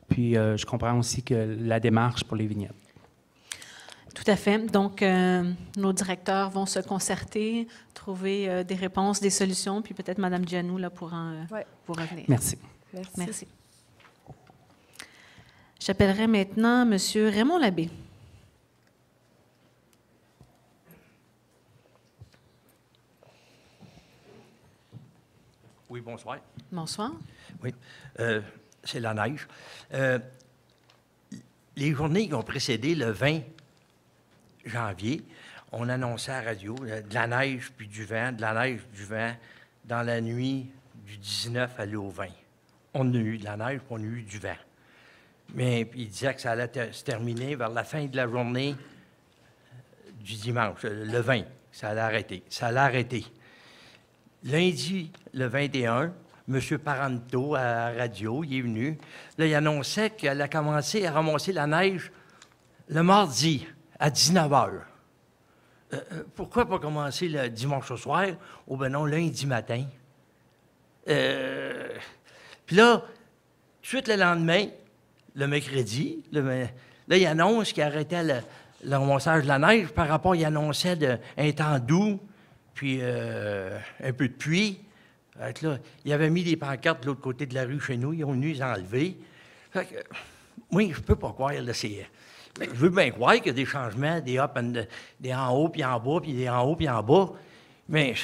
Puis, je comprends aussi que la démarche pour les vignettes. Tout à fait. Donc, nos directeurs vont se concerter, trouver des réponses, des solutions, puis peut-être Mme Gianou là, pourra vous revenir. Merci. Merci. J'appellerai maintenant M. Raymond Labbé. Oui, bonsoir. Bonsoir. Oui, c'est la neige. Les journées qui ont précédé le 20 janvier, on annonçait à la radio de la neige puis du vent, dans la nuit du 19 à au 20. On a eu de la neige puis on a eu du vent. Mais il disait que ça allait se terminer vers la fin de la journée du dimanche, le 20. Ça allait arrêter. Ça allait arrêter. Lundi, le 21, M. Paranto, à la radio, il est venu. Là, il annonçait qu'elle a commencé à ramasser la neige le mardi à 19 h. Pourquoi pas commencer le dimanche au soir ou ben non, lundi matin? Puis là, tout de suite le lendemain, le mercredi, là, il annonce qu'il arrêtait le ramassage de la neige. Par rapport, il annonçait un temps doux, puis un peu de pluie. Là, il avait mis des pancartes de l'autre côté de la rue chez nous. Ils ont venu les enlever. Fait que, moi, je ne peux pas croire. Là, je veux bien croire qu'il y a des changements, des en haut puis en bas, puis des en haut puis en bas. Mais,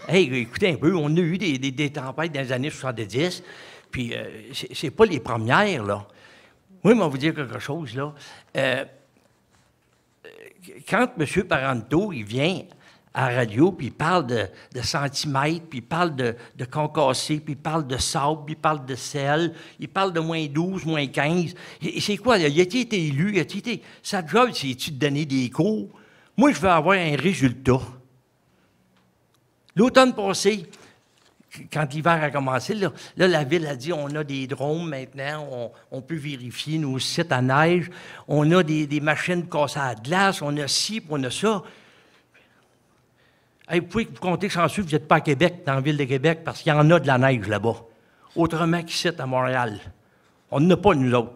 hey, écoutez un peu, on a eu des tempêtes dans les années 70, puis c'est pas les premières, là. Moi, je vais vous dire quelque chose, là. Quand M. Paranto, il vient à la radio, puis il parle de centimètres, puis il parle de concassé, puis il parle de sable, puis il parle de sel, il parle de moins 12, moins 15. C'est quoi, là? Il a été élu, sa job, c'est-tu de donner des cours? Moi, je veux avoir un résultat. L'automne passé, quand l'hiver a commencé, là, la Ville a dit on a des drones maintenant, on peut vérifier nos sites à neige, on a des machines pour casser à la glace, on a ci, puis on a ça. Hey, vous pouvez vous compter chanceux que vous n'êtes pas à Québec, dans la Ville de Québec, parce qu'il y en a de la neige là-bas. Autrement qu'ici, à Montréal. On n'en a pas, nous autres.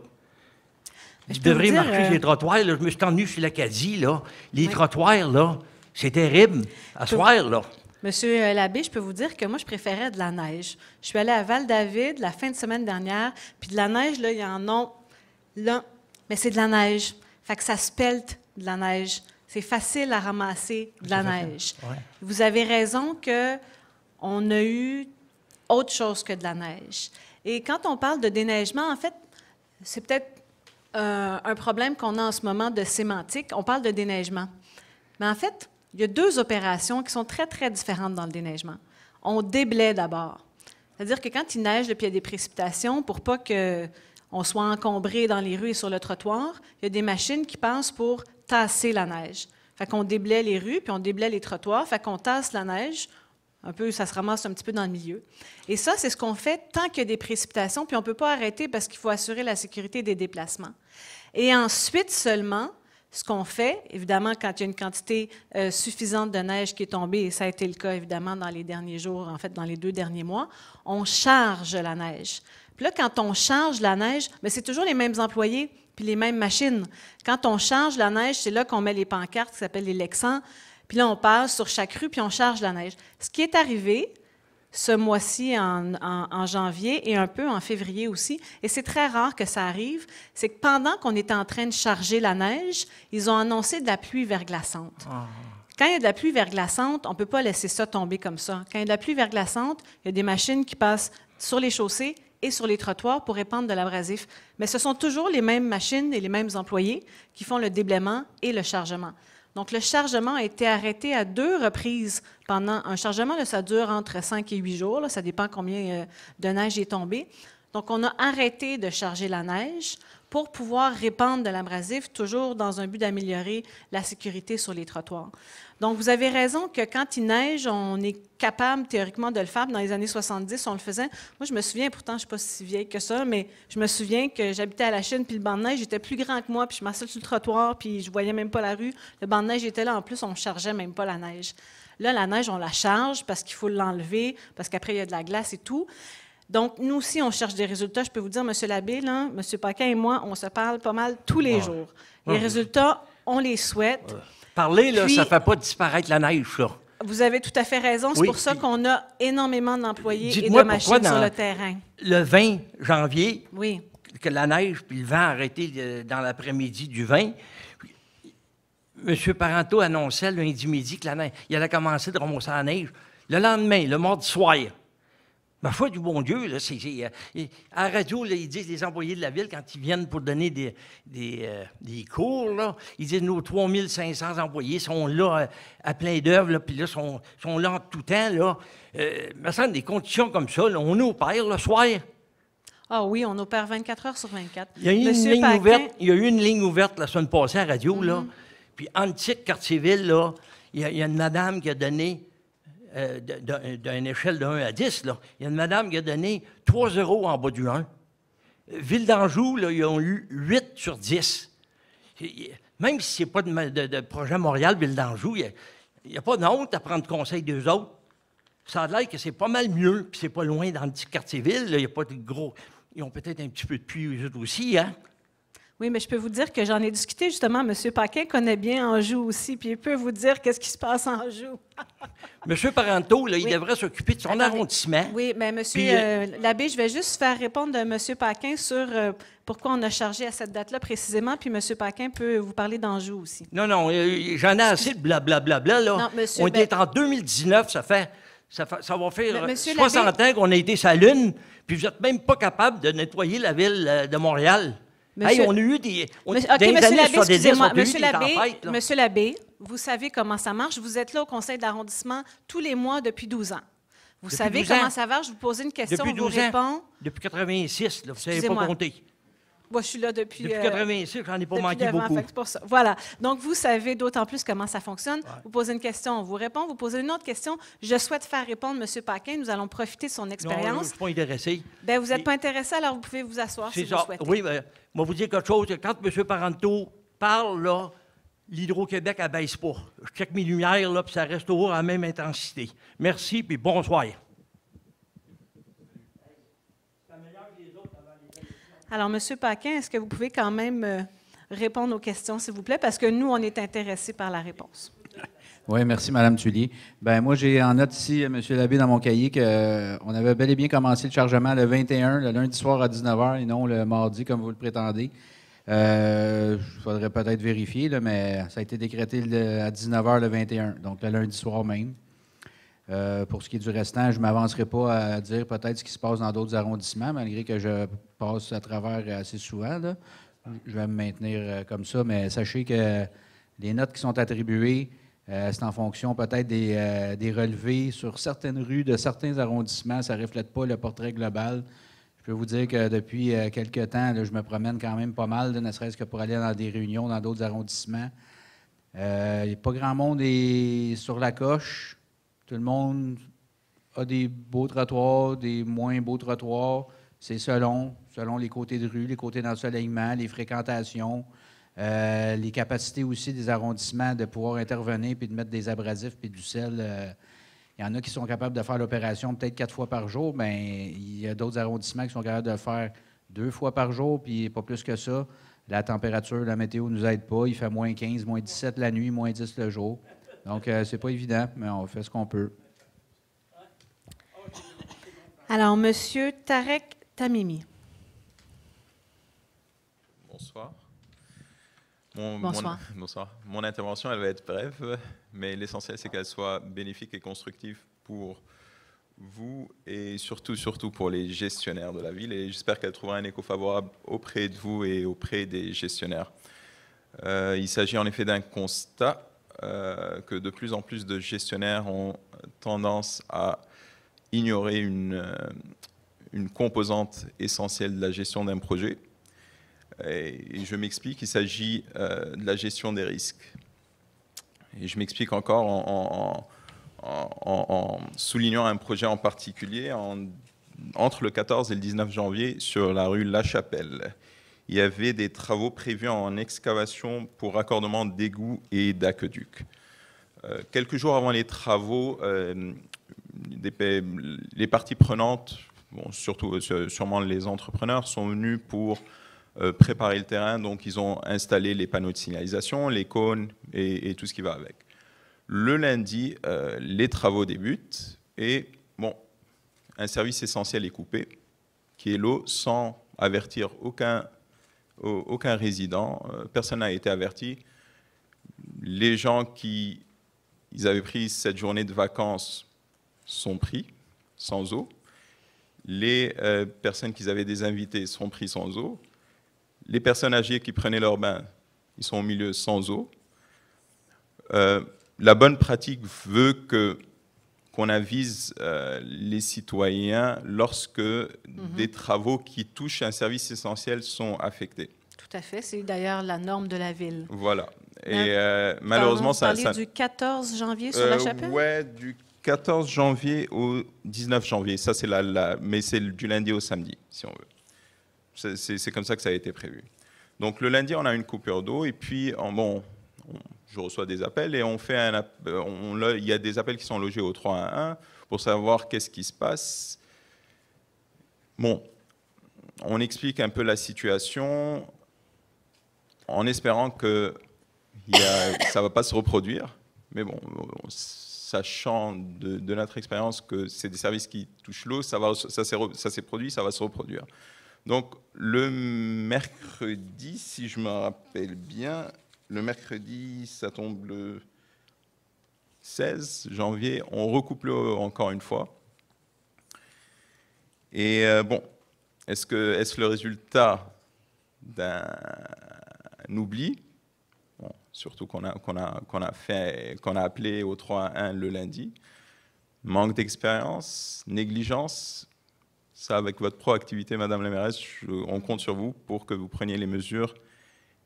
Vous devrez marcher les trottoirs. Là, je me suis entendu sur l'Acadie, là. Les trottoirs, là, c'est terrible. À soir, là. Monsieur Labbé, je peux vous dire que moi, je préférais de la neige. Je suis allée à Val-David la fin de semaine dernière, puis de la neige, là, il y en a là, mais c'est de la neige. Fait que ça se pelte de la neige. C'est facile à ramasser de la neige. Ouais. Vous avez raison qu'on a eu autre chose que de la neige. Et quand on parle de déneigement, en fait, c'est peut-être un problème qu'on a en ce moment de sémantique. On parle de déneigement. Mais en fait, il y a 2 opérations qui sont très, très différentes dans le déneigement. On déblaie d'abord. C'est-à-dire que quand il neige et qu'il y a des précipitations, pour pas qu'on soit encombré dans les rues et sur le trottoir, il y a des machines qui passent pour tasser la neige. Fait qu'on déblaie les rues, puis on déblaie les trottoirs, fait qu'on tasse la neige, un peu, ça se ramasse un petit peu dans le milieu. Et ça, c'est ce qu'on fait tant qu'il y a des précipitations, puis on ne peut pas arrêter parce qu'il faut assurer la sécurité des déplacements. Et ensuite seulement, ce qu'on fait, évidemment, quand il y a une quantité suffisante de neige qui est tombée, et ça a été le cas, évidemment, dans les derniers jours, en fait, dans les 2 derniers mois, on charge la neige. Puis là, quand on charge la neige, bien, c'est toujours les mêmes employés puis les mêmes machines. Quand on charge la neige, c'est là qu'on met les pancartes qui s'appellent les Lexans, puis là, on passe sur chaque rue, puis on charge la neige. Ce qui est arrivé ce mois-ci en janvier et un peu en février aussi, et c'est très rare que ça arrive, c'est que pendant qu'on était en train de charger la neige, ils ont annoncé de la pluie verglaçante. Quand il y a de la pluie verglaçante, on ne peut pas laisser ça tomber comme ça. Quand il y a de la pluie verglaçante, il y a des machines qui passent sur les chaussées et sur les trottoirs pour répandre de l'abrasif. Mais ce sont toujours les mêmes machines et les mêmes employés qui font le déblaiement et le chargement. Donc, le chargement a été arrêté à 2 reprises pendant un chargement. Là, ça dure entre 5 et 8 jours. Là, ça dépend combien de neige est tombée. Donc, on a arrêté de charger la neige pour pouvoir répandre de l'abrasif, toujours dans un but d'améliorer la sécurité sur les trottoirs. Donc, vous avez raison que quand il neige, on est capable théoriquement de le faire. Dans les années 70, on le faisait. Moi, je me souviens, pourtant, je ne suis pas si vieille que ça, mais je me souviens que j'habitais à la Chine, puis le banc de neige était plus grand que moi, puis je marchais sur le trottoir, puis je voyais même pas la rue. Le banc de neige était là. En plus, on ne chargeait même pas la neige. Là, la neige, on la charge parce qu'il faut l'enlever, parce qu'après, il y a de la glace et tout. Donc, nous aussi, on cherche des résultats. Je peux vous dire, M. Labbé, là, M. Paquin et moi, on se parle pas mal tous les jours. Les résultats, on les souhaite. Parler, là, Puis, ça ne fait pas disparaître la neige, là. Vous avez tout à fait raison. C'est Oui, pour ça puis- qu'on a énormément d'employés et de Dites-moi machines pourquoi sur dans le terrain. le 20 janvier, Oui. que la neige puis le vent a arrêté dans l'après-midi du 20, M. Parenteau annonçait lundi midi que la neige, il allait commencer de ramasser la neige. Le lendemain, le mardi soir, ma foi du bon Dieu, là, à la radio, là, ils disent, les employés de la ville, quand ils viennent pour donner des cours, là, ils disent, nos 3500 employés sont là à plein d'œuvre, puis là, sont là en tout temps. Là. Me semble des conditions comme ça, là, on opère le soir. Ah oui, on opère 24 heures sur 24. Il y a eu Monsieur une ligne Paquin- ouverte. Il y a eu une ligne ouverte la semaine passée à la radio, là. Puis Antique, Quartier-Ville, là, il y a une madame qui a donné, d'une échelle de 1 à 10, là, il y a une madame qui a donné 3 € en bas du 1. Ville d'Anjou, là, ils ont eu 8 sur 10. Même si ce n'est pas de projet Montréal, Ville d'Anjou, il n'y a pas d'honte à prendre conseil d'eux autres. Ça a l'air que c'est pas mal mieux, puis c'est pas loin dans le petit quartier-ville. Il n'y a pas de gros. Ils ont peut-être un petit peu de pluie, eux autres aussi, hein? Oui, mais je peux vous dire que j'en ai discuté justement. M. Paquin connaît bien Anjou aussi, puis il peut vous dire qu'est-ce qui se passe en Anjou. M. Parenteau, là, il Oui. devrait s'occuper de son Attendez. arrondissement. Oui, mais M. Puis, Labbé, je vais juste faire répondre de M. Paquin sur pourquoi on a chargé à cette date-là précisément, puis M. Paquin peut vous parler d'Anjou aussi. Non, j'en ai assez de blablabla, là. Non, monsieur, On est en 2019, ça va faire Mais, monsieur 60 ans qu'on a été sur la Lune, puis vous n'êtes même pas capable de nettoyer la ville de Montréal. Monsieur- Hey, on a eu des... OK, dans les M. années Labbé, 70, excusez-moi. on a eu M. des Labbé, tempêtes, là. Monsieur Labbé, vous savez comment ça marche. Vous êtes là au conseil d'arrondissement tous les mois depuis 12 ans. Vous Depuis savez 12 ans. comment ça marche. Je vous pose une question, Depuis on vous 12 ans. répond. Depuis 86, là, vous ne savez pas Excusez-moi. compter. Moi, je suis là depuis... Depuis 86, j'en ai pas depuis manqué devant, beaucoup. fait que c'est pour ça. Voilà. Donc, vous savez d'autant plus comment ça fonctionne. Vous posez une question, on vous répond. Vous posez une autre question. Je souhaite faire répondre M. Paquin. Nous allons profiter de son Non, je expérience. ne suis pas intéressé. Bien, vous n'êtes pas intéressé, alors vous pouvez vous asseoir si C'est vous ça. souhaitez. Oui, bien, moi, vous dire quelque chose. Quand M. Parenteau parle, là, l'Hydro-Québec n'abaisse pas. Je check mes lumières, là, puis ça reste toujours à la même intensité. Merci, puis bonsoir. Alors, M. Paquin, est-ce que vous pouvez quand même répondre aux questions, s'il vous plaît, parce que nous, on est intéressés par la réponse. Oui, merci, Mme Tullier. Ben moi, j'ai en note ici, M. Labbé, dans mon cahier, qu'on avait bel et bien commencé le chargement le 21, le lundi soir à 19h, et non le mardi, comme vous le prétendez. Il faudrait peut-être vérifier, là, mais ça a été décrété à 19h le 21, donc le lundi soir même. Pour ce qui est du restant, je ne m'avancerai pas à dire peut-être ce qui se passe dans d'autres arrondissements, malgré que je passe à travers assez souvent, là. Je vais me maintenir comme ça, mais sachez que les notes qui sont attribuées, c'est en fonction peut-être des relevés sur certaines rues de certains arrondissements. Ça ne reflète pas le portrait global. Je peux vous dire que depuis quelques temps, là, je me promène quand même pas mal, là, ne serait-ce que pour aller dans des réunions dans d'autres arrondissements. Il n'y a pas grand monde sur la coche. Tout le monde a des beaux trottoirs, des moins beaux trottoirs. C'est selon les côtés de rue, les côtés d'ensoleillement, les fréquentations, les capacités aussi des arrondissements de pouvoir intervenir puis de mettre des abrasifs puis du sel. Il y en a qui sont capables de faire l'opération peut-être 4 fois par jour, mais il y a d'autres arrondissements qui sont capables de le faire 2 fois par jour, puis pas plus que ça. La température, la météo ne nous aide pas. Il fait moins 15, moins 17 la nuit, moins 10 le jour. Donc, c'est pas évident, mais on fait ce qu'on peut. Alors, M. Tarek Tamimi. Bonsoir. Bonsoir. Bonsoir. Mon intervention, elle va être brève, mais l'essentiel, c'est qu'elle soit bénéfique et constructive pour vous et surtout pour les gestionnaires de la ville. Et j'espère qu'elle trouvera un écho favorable auprès de vous et auprès des gestionnaires. Il s'agit en effet d'un constat que de plus en plus de gestionnaires ont tendance à ignorer une une composante essentielle de la gestion d'un projet. Et je m'explique, il s'agit de la gestion des risques. Et je m'explique encore en soulignant un projet en particulier entre le 14 et le 19 janvier sur la rue La Chapelle. Il y avait des travaux prévus en excavation pour raccordement d'égouts et d'aqueducs. Quelques jours avant les travaux, les parties prenantes, bon, sûrement les entrepreneurs, sont venus pour préparer le terrain. Donc, ils ont installé les panneaux de signalisation, les cônes et tout ce qui va avec. Le lundi, les travaux débutent et bon, un service essentiel est coupé, qui est l'eau, sans avertir aucun résident. Personne n'a été averti. Les gens qui avaient pris cette journée de vacances sont pris sans eau. Les personnes qui avaient des invités sont pris sans eau. Les personnes âgées qui prenaient leur bain, ils sont au milieu sans eau. La bonne pratique veut qu'on avise les citoyens lorsque des travaux qui touchent un service essentiel sont affectés. Tout à fait. C'est d'ailleurs la norme de la ville. Voilà. Et malheureusement, ça... Vous parlez du 14 janvier sur La Chapelle? Oui, du 14 janvier au 19 janvier. Ça, c'est mais c'est du lundi au samedi, si on veut. C'est comme ça que ça a été prévu. Donc, le lundi, on a une coupure d'eau. Et puis, je reçois des appels et il y a des appels qui sont logés au 311 pour savoir qu'est-ce qui se passe. Bon, on explique un peu la situation en espérant que ça ne va pas se reproduire. Mais bon, sachant de notre expérience que c'est des services qui touchent l'eau, ça s'est produit, ça va se reproduire. Donc, le mercredi, si je me rappelle bien, le mercredi, ça tombe le 16 janvier, on recoupe l'eau encore une fois. Et bon, est-ce le résultat d'un oubli? Bon, surtout qu'on a appelé au 311 le lundi. Manque d'expérience, négligence. Ça, avec votre proactivité, Madame la mairesse, on compte sur vous pour que vous preniez les mesures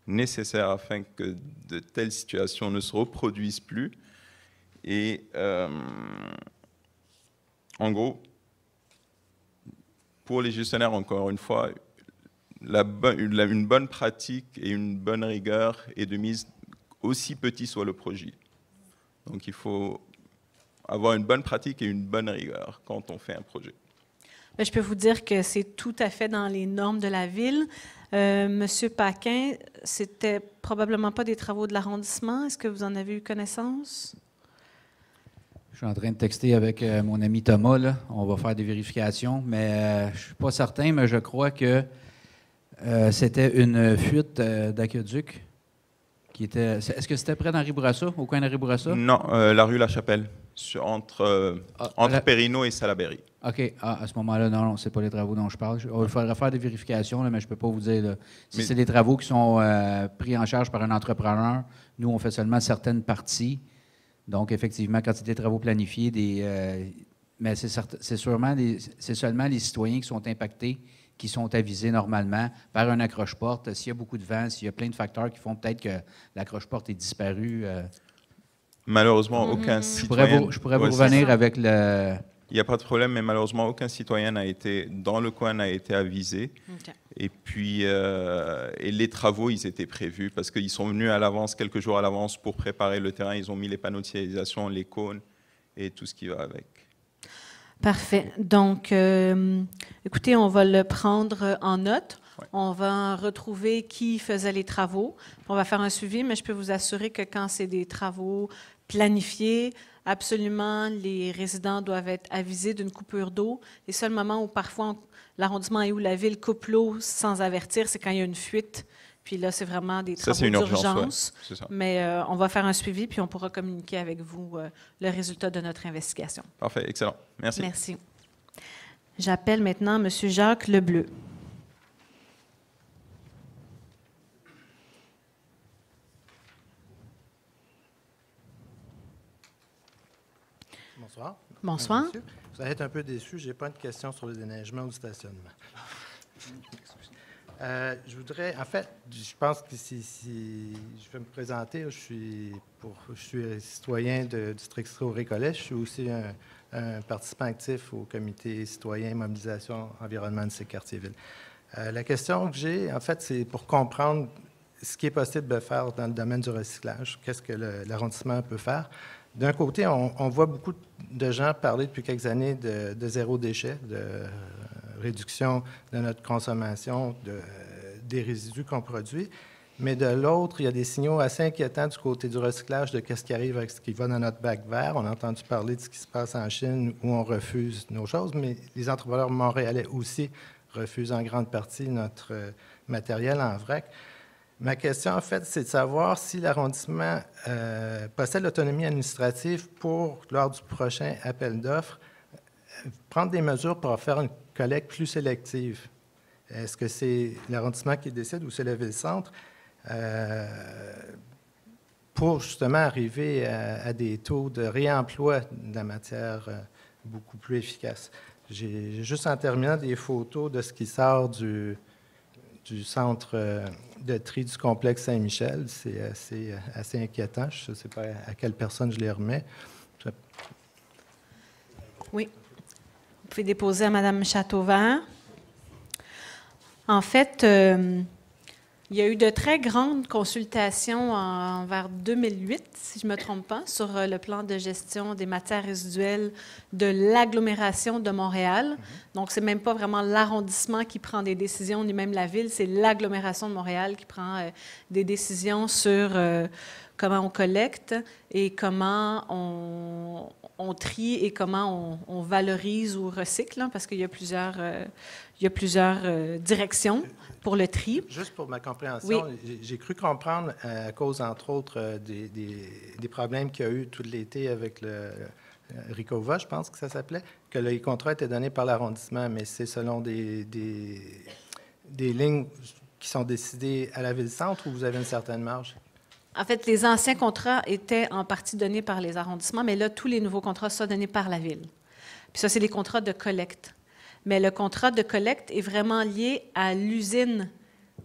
nécessaires afin que de telles situations ne se reproduisent plus. Et en gros, pour les gestionnaires, encore une fois, une bonne pratique et une bonne rigueur est de mise aussi petit soit le projet. Donc il faut avoir une bonne pratique et une bonne rigueur quand on fait un projet. Je peux vous dire que c'est tout à fait dans les normes de la ville. Monsieur Paquin, c'était probablement pas des travaux de l'arrondissement. Est-ce que vous en avez eu connaissance? Je suis en train de texter avec mon ami Thomas, là. On va faire des vérifications, mais je ne suis pas certain, mais je crois que c'était une fuite d'aqueduc qui était... Est-ce que c'était près d'Henri Bourassa, au coin d'Henri Bourassa? Non, la rue La Chapelle, entre Périno et Salaberry. OK. À ce moment-là, non, ce n'est pas les travaux dont je parle. Il faudra faire des vérifications, là, mais je ne peux pas vous dire. Là, si c'est des travaux qui sont pris en charge par un entrepreneur, nous, on fait seulement certaines parties. Donc, effectivement, quand c'est des travaux planifiés, mais c'est seulement les citoyens qui sont impactés qui sont avisés normalement par un accroche-porte. S'il y a beaucoup de vent, s'il y a plein de facteurs qui font peut-être que l'accroche-porte est disparue. Malheureusement, aucun citoyen... Je pourrais vous revenir avec le... Il n'y a pas de problème, mais malheureusement, aucun citoyen dans le coin n'a été avisé. Okay. Et puis, et les travaux, ils étaient prévus parce qu'ils sont venus à l'avance, quelques jours à l'avance, pour préparer le terrain. Ils ont mis les panneaux de signalisation, les cônes et tout ce qui va avec. Parfait. Donc, écoutez, on va le prendre en note. Ouais. On va retrouver qui faisait les travaux. On va faire un suivi, mais je peux vous assurer que quand c'est des travaux planifiés, absolument, les résidents doivent être avisés d'une coupure d'eau. Les seuls moments où parfois l'arrondissement et où la ville coupe l'eau sans avertir, c'est quand il y a une fuite. Puis là, c'est vraiment des travaux d'urgence. Ouais, mais on va faire un suivi, puis on pourra communiquer avec vous le résultat de notre investigation. Parfait, excellent. Merci. Merci. J'appelle maintenant M. Jacques Lebleu. Bonsoir. Bonsoir. Monsieur. Vous allez être un peu déçu, je n'ai pas de questions sur le déneigement ou le stationnement. Je voudrais, en fait, je pense que si je vais me présenter, je suis citoyen du district Récollet. Je suis aussi un participant actif au comité citoyen mobilisation environnement de ces quartiers-villes. La question que j'ai, en fait, c'est pour comprendre ce qui est possible de faire dans le domaine du recyclage. Qu'est-ce que l'arrondissement peut faire? D'un côté, on voit beaucoup de gens parler depuis quelques années de zéro déchet, de réduction de notre consommation, des résidus qu'on produit. Mais de l'autre, il y a des signaux assez inquiétants du côté du recyclage de ce qui arrive avec ce qui va dans notre bac vert. On a entendu parler de ce qui se passe en Chine où on refuse nos choses, mais les entrepreneurs montréalais aussi refusent en grande partie notre matériel en vrac. Ma question, en fait, c'est de savoir si l'arrondissement possède l'autonomie administrative pour, lors du prochain appel d'offres, prendre des mesures pour faire une collecte plus sélective. Est-ce que c'est l'arrondissement qui décide ou c'est le ville-centre pour justement arriver à des taux de réemploi de la matière beaucoup plus efficaces? J'ai juste en terminant des photos de ce qui sort du centre de tri du complexe Saint-Michel. C'est assez inquiétant. Je ne sais pas à quelle personne je les remets. Oui. Vous pouvez déposer à Mme Châteauvert. En fait, il y a eu de très grandes consultations vers 2008, si je ne me trompe pas, sur le plan de gestion des matières résiduelles de l'agglomération de Montréal. Donc, ce n'est même pas vraiment l'arrondissement qui prend des décisions, ni même la ville, c'est l'agglomération de Montréal qui prend des décisions sur comment on collecte et comment on trie et comment on valorise ou recycle, hein, parce qu'il y a plusieurs directions pour le tri. Juste pour ma compréhension, oui. J'ai cru comprendre, à cause, entre autres, des problèmes qu'il y a eu tout l'été avec le RICOVA, je pense que ça s'appelait, que les contrats étaient donnés par l'arrondissement, mais c'est selon des lignes qui sont décidées à la ville-centre où vous avez une certaine marge? En fait, les anciens contrats étaient en partie donnés par les arrondissements, mais là, tous les nouveaux contrats sont donnés par la ville. Puis ça, c'est les contrats de collecte. Mais le contrat de collecte est vraiment lié à l'usine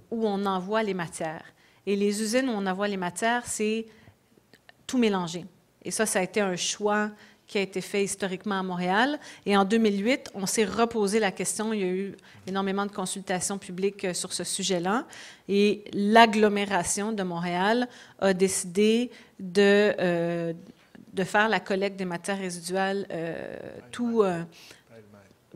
où on envoie les matières. Et les usines où on envoie les matières, c'est tout mélangé. Et ça a été un choix qui a été fait historiquement à Montréal. Et en 2008, on s'est reposé la question. Il y a eu énormément de consultations publiques sur ce sujet-là. Et l'agglomération de Montréal a décidé de faire la collecte des matières résiduelles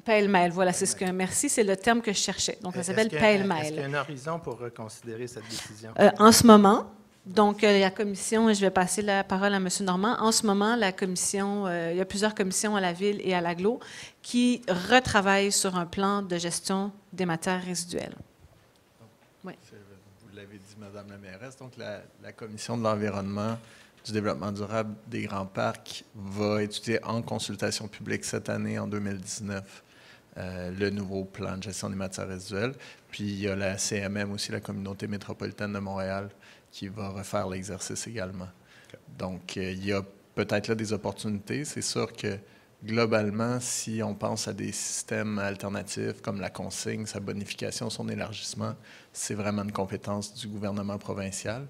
pêle-mêle. Voilà, c'est ce que... Merci, c'est le terme que je cherchais. Donc, ça s'appelle pêle-mêle. Est-ce qu'il y a un horizon pour reconsidérer cette décision? En ce moment, donc la commission, et je vais passer la parole à M. Normand, en ce moment, la commission, il y a plusieurs commissions à la Ville et à l'Aglo qui retravaillent sur un plan de gestion des matières résiduelles. Oui. Vous l'avez dit, Mme la mairesse, donc la commission de l'environnement, du développement durable des grands parcs va étudier en consultation publique cette année, en 2019, le nouveau plan de gestion des matières résiduelles. Puis il y a la CMM aussi, la Communauté métropolitaine de Montréal, qui va refaire l'exercice également. Okay. Donc, il y a peut-être là des opportunités. C'est sûr que globalement, si on pense à des systèmes alternatifs comme la consigne, sa bonification, son élargissement, c'est vraiment une compétence du gouvernement provincial.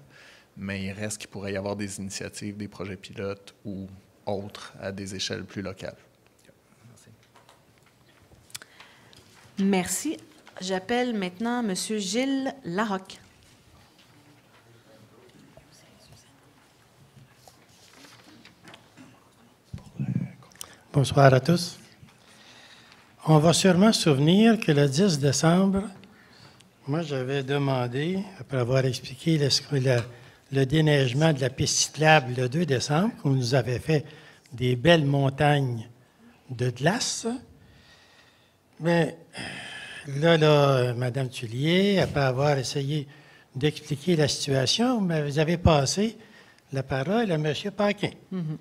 Mais il reste qu'il pourrait y avoir des initiatives, des projets pilotes ou autres à des échelles plus locales. Merci. J'appelle maintenant M. Gilles Larocque. Bonsoir à tous. On va sûrement se souvenir que le 10 décembre, moi, j'avais demandé, après avoir expliqué le déneigement de la piste cyclable le 2 décembre, on nous avait fait des belles montagnes de glace. Mais là, Mme Tullier, après avoir essayé d'expliquer la situation, vous avez passé la parole à M. Paquin. Mm-hmm.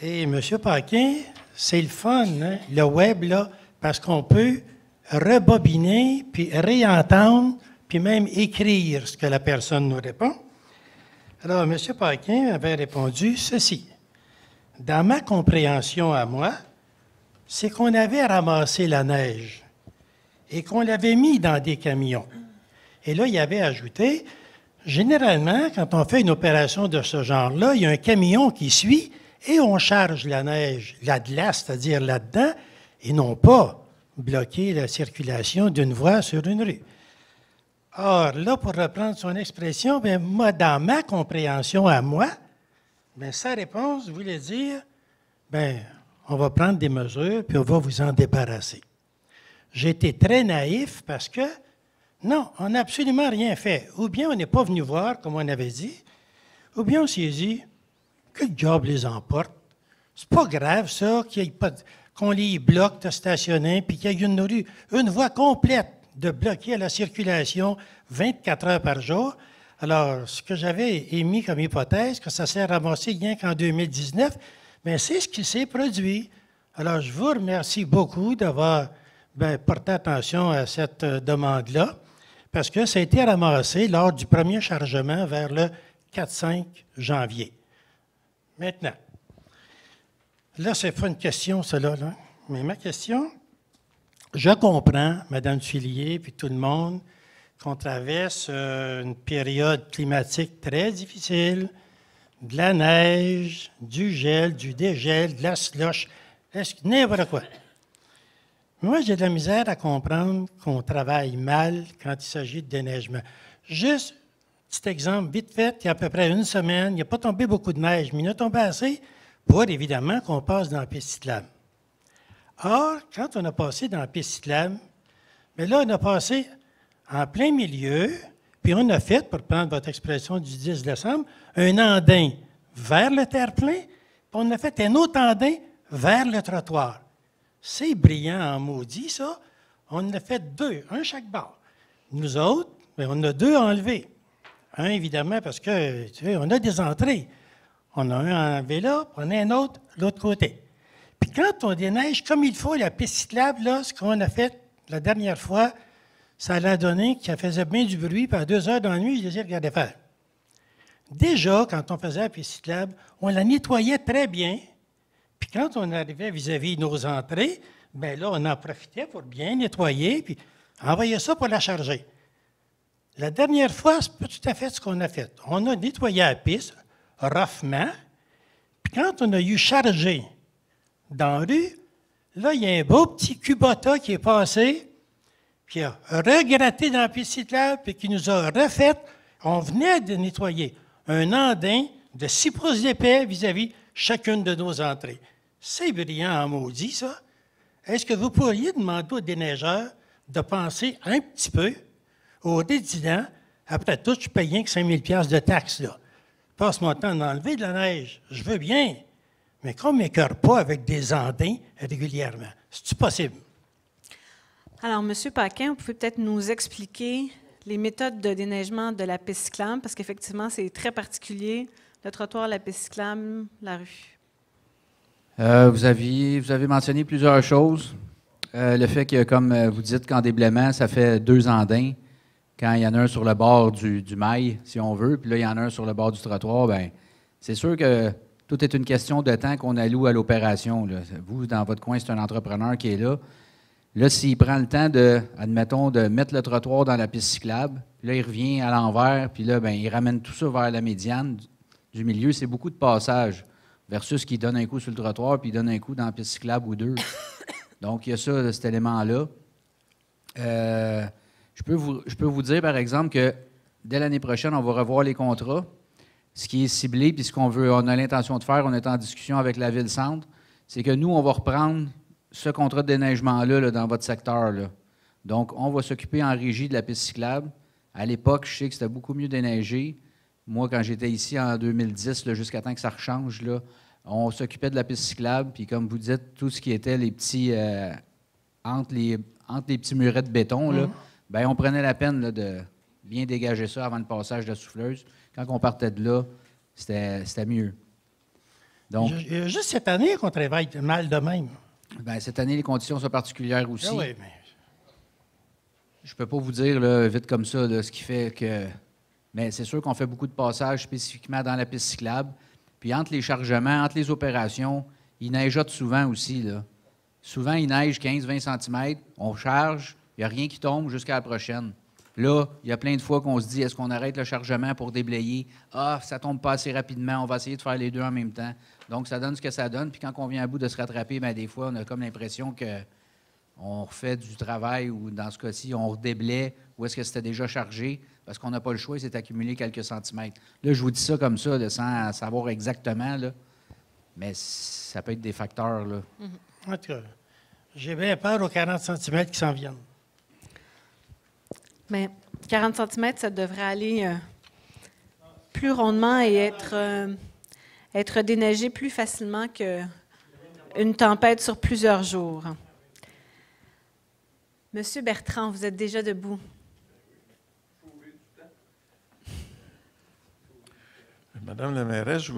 Et M. Paquin, c'est le fun, hein, le web, là, parce qu'on peut rebobiner, puis réentendre, puis même écrire ce que la personne nous répond. Alors, M. Paquin avait répondu ceci. dans ma compréhension à moi, c'est qu'on avait ramassé la neige et qu'on l'avait mis dans des camions. Et là, il y avait ajouté, généralement, quand on fait une opération de ce genre-là, il y a un camion qui suit et on charge la neige, la glace, c'est-à-dire là-dedans, et non pas bloquer la circulation d'une voie sur une rue. Or, là, pour reprendre son expression, bien, moi, dans ma compréhension à moi, bien, sa réponse voulait dire, bien, on va prendre des mesures, puis on va vous en débarrasser. J'ai été très naïf parce que, non, on n'a absolument rien fait. Ou bien on n'est pas venu voir, comme on avait dit, ou bien on s'est dit, que le job les emporte. C'est pas grave, ça, qu'on les bloque de stationner, puis qu'il y ait une voie complète de bloquer la circulation 24 heures par jour. Alors, ce que j'avais émis comme hypothèse, que ça s'est ramassé rien qu'en 2019, bien, c'est ce qui s'est produit. Alors, je vous remercie beaucoup d'avoir porté attention à cette demande-là, parce que ça a été ramassé lors du premier chargement vers le 4-5 janvier. Maintenant, là, ce n'est pas une question, cela, là, mais ma question, je comprends, Mme Tuillier, puis tout le monde, qu'on traverse une période climatique très difficile, de la neige, du gel, du dégel, de la slush, n'importe quoi. Moi, j'ai de la misère à comprendre qu'on travaille mal quand il s'agit de déneigement. Juste, petit exemple, vite fait, il y a à peu près une semaine, il n'y a pas tombé beaucoup de neige, mais il y en a tombé assez pour, évidemment, qu'on passe dans la piste cyclable. Or, quand on a passé dans la piste cyclable, bien là, on a passé en plein milieu, puis on a fait, pour prendre votre expression du 10 décembre, un andin vers le terre-plein, puis on a fait un autre andin vers le trottoir. C'est brillant en maudit, ça. On en a fait deux, un chaque bord. Nous autres, bien, on a deux enlevés. Un, évidemment, parce que, tu sais, on a des entrées. On a un enlevé là, puis on a un autre de l'autre côté. Puis quand on déneige comme il faut, la piste cyclable, là, ce qu'on a fait la dernière fois, ça a donné que ça faisait bien du bruit, puis à 2 heures dans la nuit, je les ai regardés faire. Déjà, quand on faisait la piste cyclable, on la nettoyait très bien, puis quand on arrivait vis-à-vis de nos entrées, bien là, on en profitait pour bien nettoyer, puis envoyer ça pour la charger. La dernière fois, c'est pas tout à fait ce qu'on a fait. On a nettoyé la piste, roughement, puis quand on a eu chargé dans la rue, là, il y a un beau petit Kubota qui est passé, qui a regratté dans la piste cyclable, puis qui nous a refait, on venait de nettoyer un andin de 6 pouces d'épais vis-à-vis chacune de nos entrées. C'est brillant en maudit, ça. Est-ce que vous pourriez demander aux déneigeurs de penser un petit peu aux résidents? Après tout, je paye rien que 5 000 $ de taxes, là. Je passe mon temps d'enlever de la neige. Je veux bien, mais qu'on ne m'écœure pas avec des andins régulièrement. C'est-tu possible? Alors, M. Paquin, vous pouvez peut-être nous expliquer les méthodes de déneigement de la piste cyclable, parce qu'effectivement, c'est très particulier, le trottoir, la piste cyclable, la rue. Vous avez mentionné plusieurs choses. Le fait que, comme vous dites, qu'en déblaiement, ça fait 2 andins. Quand il y en a un sur le bord du mail, si on veut, puis là, il y en a un sur le bord du trottoir, bien, c'est sûr que tout est une question de temps qu'on alloue à l'opération. Vous, dans votre coin, c'est un entrepreneur qui est là. Là, s'il prend le temps admettons, de mettre le trottoir dans la piste cyclable, puis là, il revient à l'envers, puis là, bien, il ramène tout ça vers la médiane du milieu, c'est beaucoup de passages, versus qu'il donne un coup sur le trottoir, puis il donne un coup dans la piste cyclable ou deux. Donc, il y a ça, cet élément-là. Je peux vous dire, par exemple, que dès l'année prochaine, on va revoir les contrats. Ce qui est ciblé, puis ce on a l'intention de faire, on est en discussion avec la Ville-Centre, c'est que nous, on va reprendre ce contrat de déneigement-là là, dans votre secteur. Là. Donc, on va s'occuper en régie de la piste cyclable. À l'époque, je sais que c'était beaucoup mieux déneigé. Moi, quand j'étais ici en 2010, jusqu'à temps que ça rechange, là, on s'occupait de la piste cyclable. Puis, comme vous dites, tout ce qui était les petits entre les petits murets de béton, là, bien, on prenait la peine là, de bien dégager ça avant le passage de la souffleuse. Quand on partait de là, c'était mieux. Donc, juste cette année qu'on travaille mal de même. Bien, cette année, les conditions sont particulières aussi. Ah oui, mais... Je ne peux pas vous dire là, vite comme ça là, ce qui fait que... Mais c'est sûr qu'on fait beaucoup de passages spécifiquement dans la piste cyclable. Puis entre les chargements, entre les opérations, il neigeote souvent aussi, là. Souvent, il neige 15-20 cm, on charge, il n'y a rien qui tombe jusqu'à la prochaine. Là, il y a plein de fois qu'on se dit, est-ce qu'on arrête le chargement pour déblayer? Ah, ça ne tombe pas assez rapidement, on va essayer de faire les deux en même temps. Donc, ça donne ce que ça donne. Puis quand on vient à bout de se rattraper, bien, des fois, on a comme l'impression qu'on refait du travail ou, dans ce cas-ci, on redéblaye ou est-ce que c'était déjà chargé parce qu'on n'a pas le choix, il s'est accumulé quelques centimètres. Là, je vous dis ça comme ça, là, sans savoir exactement, là, mais ça peut être des facteurs, là. En tout cas, j'ai bien peur aux 40 cm qui s'en viennent. Mais 40 cm, ça devrait aller plus rondement et être déneigé plus facilement qu'une tempête sur plusieurs jours. Monsieur Bertrand, vous êtes déjà debout. Madame la mairesse,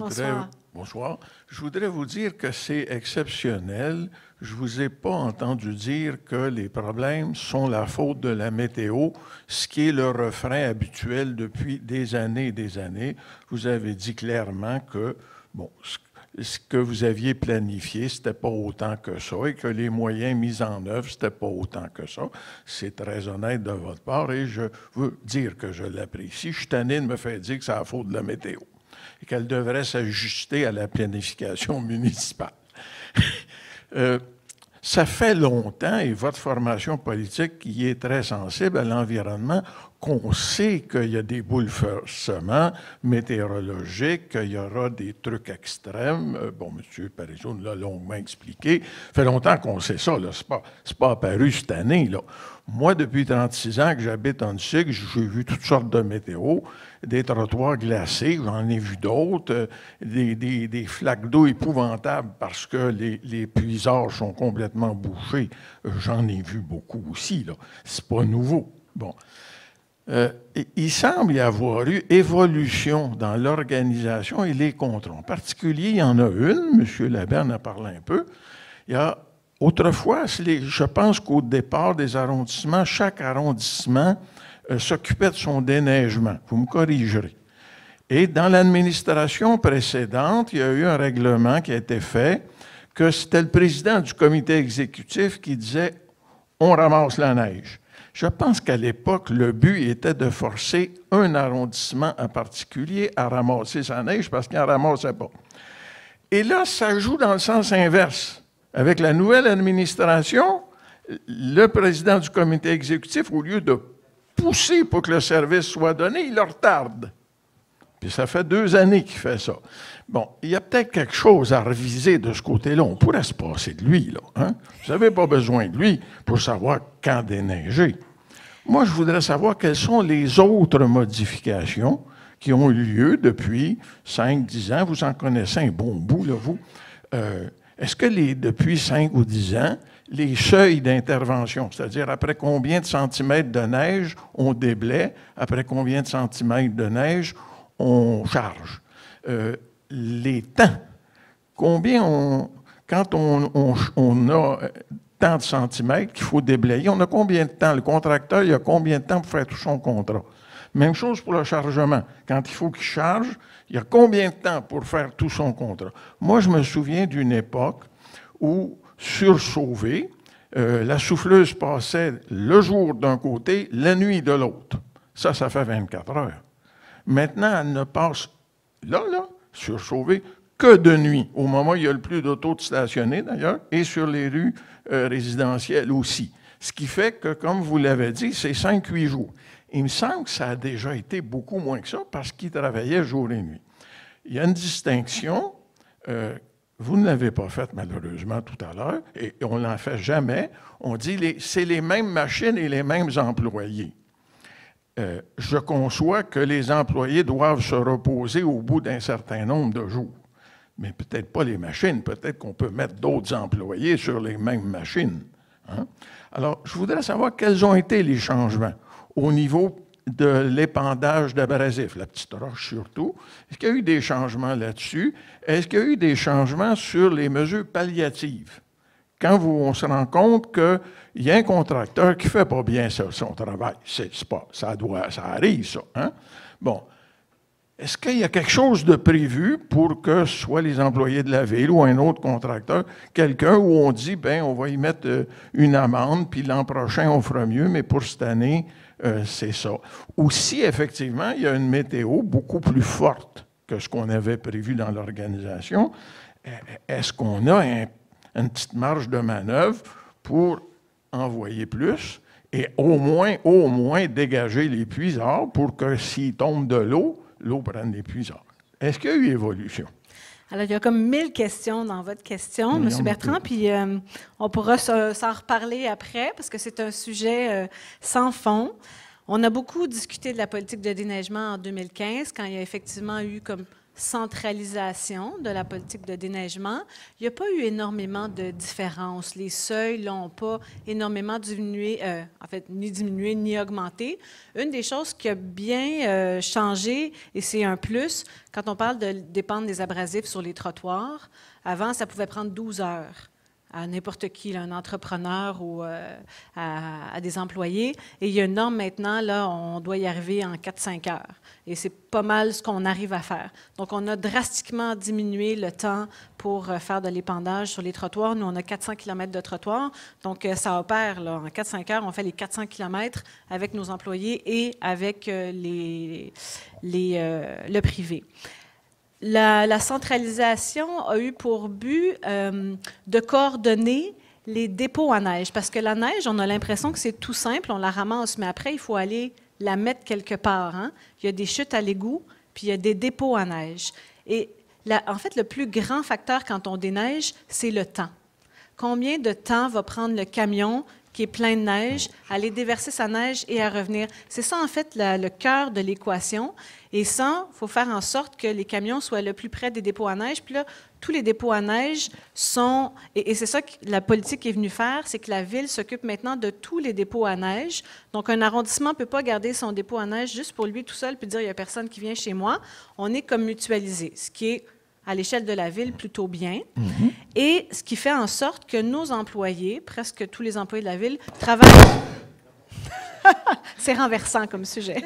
bonsoir. Je voudrais vous dire que c'est exceptionnel. Je ne vous ai pas entendu dire que les problèmes sont la faute de la météo, ce qui est le refrain habituel depuis des années et des années. Vous avez dit clairement que ce que vous aviez planifié, ce n'était pas autant que ça et que les moyens mis en œuvre, ce n'était pas autant que ça. C'est très honnête de votre part et je veux dire que je l'apprécie. Je suis tanné de me faire dire que c'est la faute de la météo et qu'elle devrait s'ajuster à la planification municipale. Ça fait longtemps, et votre formation politique qui est très sensible à l'environnement, qu'on sait qu'il y a des bouleversements météorologiques, qu'il y aura des trucs extrêmes. Bon, M. Parizeau nous l'a longuement expliqué. Ça fait longtemps qu'on sait ça, là. C'est pas apparu cette année, là. Moi, depuis 36 ans que j'habite en Sigue, j'ai vu toutes sortes de météos, des trottoirs glacés, j'en ai vu d'autres, des flaques d'eau épouvantables parce que les puisages sont complètement bouchés. J'en ai vu beaucoup aussi, là. C'est pas nouveau. Bon. Il semble y avoir eu évolution dans l'organisation et les contrôles. En particulier, il y en a une, M. Labert en a parlé un peu. Il y a autrefois, je pense qu'au départ des arrondissements, chaque arrondissement s'occupait de son déneigement. Vous me corrigerez. Et dans l'administration précédente, il y a eu un règlement qui a été fait que c'était le président du comité exécutif qui disait « on ramasse la neige ». Je pense qu'à l'époque, le but était de forcer un arrondissement en particulier à ramasser sa neige parce qu'il n'en ramassait pas. Et là, ça joue dans le sens inverse. Avec la nouvelle administration, le président du comité exécutif, au lieu de pousser pour que le service soit donné, il le retarde. Puis ça fait 2 années qu'il fait ça. Bon, il y a peut-être quelque chose à reviser de ce côté-là. On pourrait se passer de lui, là. Hein? Vous n'avez pas besoin de lui pour savoir quand déneiger. Moi, je voudrais savoir quelles sont les autres modifications qui ont eu lieu depuis 5-10 ans. Vous en connaissez un bon bout, là, vous. Est-ce que depuis 5 ou 10 ans, les seuils d'intervention, c'est-à-dire après combien de centimètres de neige on déblaye, après combien de centimètres de neige on charge, les temps, quand on a tant de centimètres qu'il faut déblayer, on a combien de temps? Le contracteur, il a combien de temps pour faire tout son contrat? Même chose pour le chargement. Quand il faut qu'il charge, il y a combien de temps pour faire tout son contrat? Moi, je me souviens d'une époque où, sur Sauvé, la souffleuse passait le jour d'un côté, la nuit de l'autre. Ça fait 24 heures. Maintenant, elle ne passe là, sur Sauvé, que de nuit, au moment où il y a le plus d'autos stationnés d'ailleurs, et sur les rues résidentielles aussi. Ce qui fait que, comme vous l'avez dit, c'est 5-8 jours. Il me semble que ça a déjà été beaucoup moins que ça parce qu'ils travaillaient jour et nuit. Il y a une distinction, vous ne l'avez pas faite malheureusement tout à l'heure, et on n'en fait jamais. On dit c'est les mêmes machines et les mêmes employés. Je conçois que les employés doivent se reposer au bout d'un certain nombre de jours. Mais peut-être pas les machines, peut-être qu'on peut mettre d'autres employés sur les mêmes machines. Hein? Alors, je voudrais savoir quels ont été les changements au niveau de l'épandage d'abrasifs, la petite roche surtout. Est-ce qu'il y a eu des changements là-dessus? Est-ce qu'il y a eu des changements sur les mesures palliatives? Quand on se rend compte qu'il y a un contracteur qui ne fait pas bien son travail, ça arrive, ça. Hein? Bon. Est-ce qu'il y a quelque chose de prévu pour que soit les employés de la ville ou un autre contracteur, quelqu'un où on dit, bien, on va y mettre une amende, puis l'an prochain, on fera mieux, mais pour cette année, c'est ça. Ou si, effectivement, il y a une météo beaucoup plus forte que ce qu'on avait prévu dans l'organisation, est-ce qu'on a une petite marge de manœuvre pour envoyer plus et au moins dégager les puisards pour que s'il tombe de l'eau prenne les puisards? Est-ce qu'il y a eu évolution? Alors, il y a comme 1000 questions dans votre question, M. Bertrand, puis on pourra s'en reparler après, parce que c'est un sujet sans fond. On a beaucoup discuté de la politique de déneigement en 2015, quand il y a effectivement eu comme centralisation de la politique de déneigement. Il n'y a pas eu énormément de différences. Les seuils n'ont pas énormément diminué, ni diminué ni augmenté. Une des choses qui a bien changé, et c'est un plus, quand on parle de dépendre des abrasifs sur les trottoirs, avant, ça pouvait prendre 12 heures à n'importe qui, là, un entrepreneur ou à des employés. Et il y a une norme maintenant, là, on doit y arriver en 4-5 heures. Et c'est pas mal ce qu'on arrive à faire. Donc, on a drastiquement diminué le temps pour faire de l'épandage sur les trottoirs. Nous, on a 400 km de trottoirs. Donc, ça opère, là, en 4-5 heures, on fait les 400 km avec nos employés et avec le privé. La centralisation a eu pour but de coordonner les dépôts à neige, parce que la neige, on a l'impression que c'est tout simple, on la ramasse, mais après, il faut aller la mettre quelque part. Hein? Il y a des chutes à l'égout, puis il y a des dépôts à neige. Et en fait, le plus grand facteur quand on déneige, c'est le temps. Combien de temps va prendre le camion qui est plein de neige, à aller déverser sa neige et à revenir? C'est ça, en fait, le cœur de l'équation. Et ça, il faut faire en sorte que les camions soient le plus près des dépôts à neige. Puis là, tous les dépôts à neige sont... Et c'est ça que la politique est venue faire, c'est que la Ville s'occupe maintenant de tous les dépôts à neige. Donc, un arrondissement ne peut pas garder son dépôt à neige juste pour lui tout seul puis dire « il n'y a personne qui vient chez moi ». On est comme mutualisé, ce qui est, à l'échelle de la Ville, plutôt bien. Et ce qui fait en sorte que nos employés, presque tous les employés de la Ville, travaillent... C'est renversant comme sujet.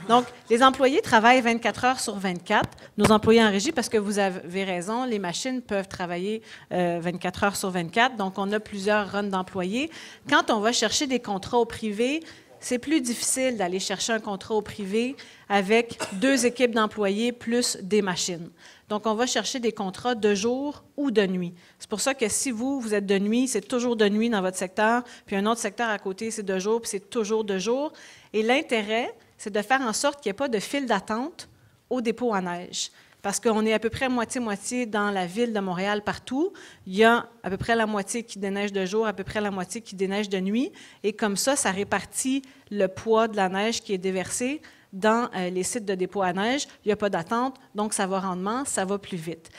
Donc, les employés travaillent 24 heures sur 24. Nos employés en régie, parce que vous avez raison, les machines peuvent travailler 24 heures sur 24. Donc, on a plusieurs runs d'employés. Quand on va chercher des contrats au privé, c'est plus difficile d'aller chercher un contrat au privé avec 2 équipes d'employés plus des machines. Donc, on va chercher des contrats de jour ou de nuit. C'est pour ça que si vous êtes de nuit, c'est toujours de nuit dans votre secteur, puis un autre secteur à côté, c'est de jour, puis c'est toujours de jour. Et l'intérêt, c'est de faire en sorte qu'il n'y ait pas de file d'attente au dépôt à neige. Parce qu'on est à peu près moitié-moitié dans la ville de Montréal partout. Il y a à peu près la moitié qui déneige de jour, à peu près la moitié qui déneige de nuit. Et comme ça répartit le poids de la neige qui est déversée dans les sites de dépôt à neige. Il n'y a pas d'attente, donc ça va rendement, ça va plus vite.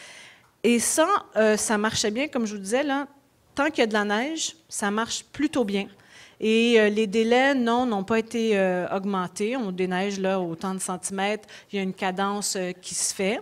Et ça, ça marchait bien, comme je vous disais, là, tant qu'il y a de la neige, ça marche plutôt bien. Et les délais, n'ont pas été augmentés. On déneige là autant de centimètres. Il y a une cadence qui se fait.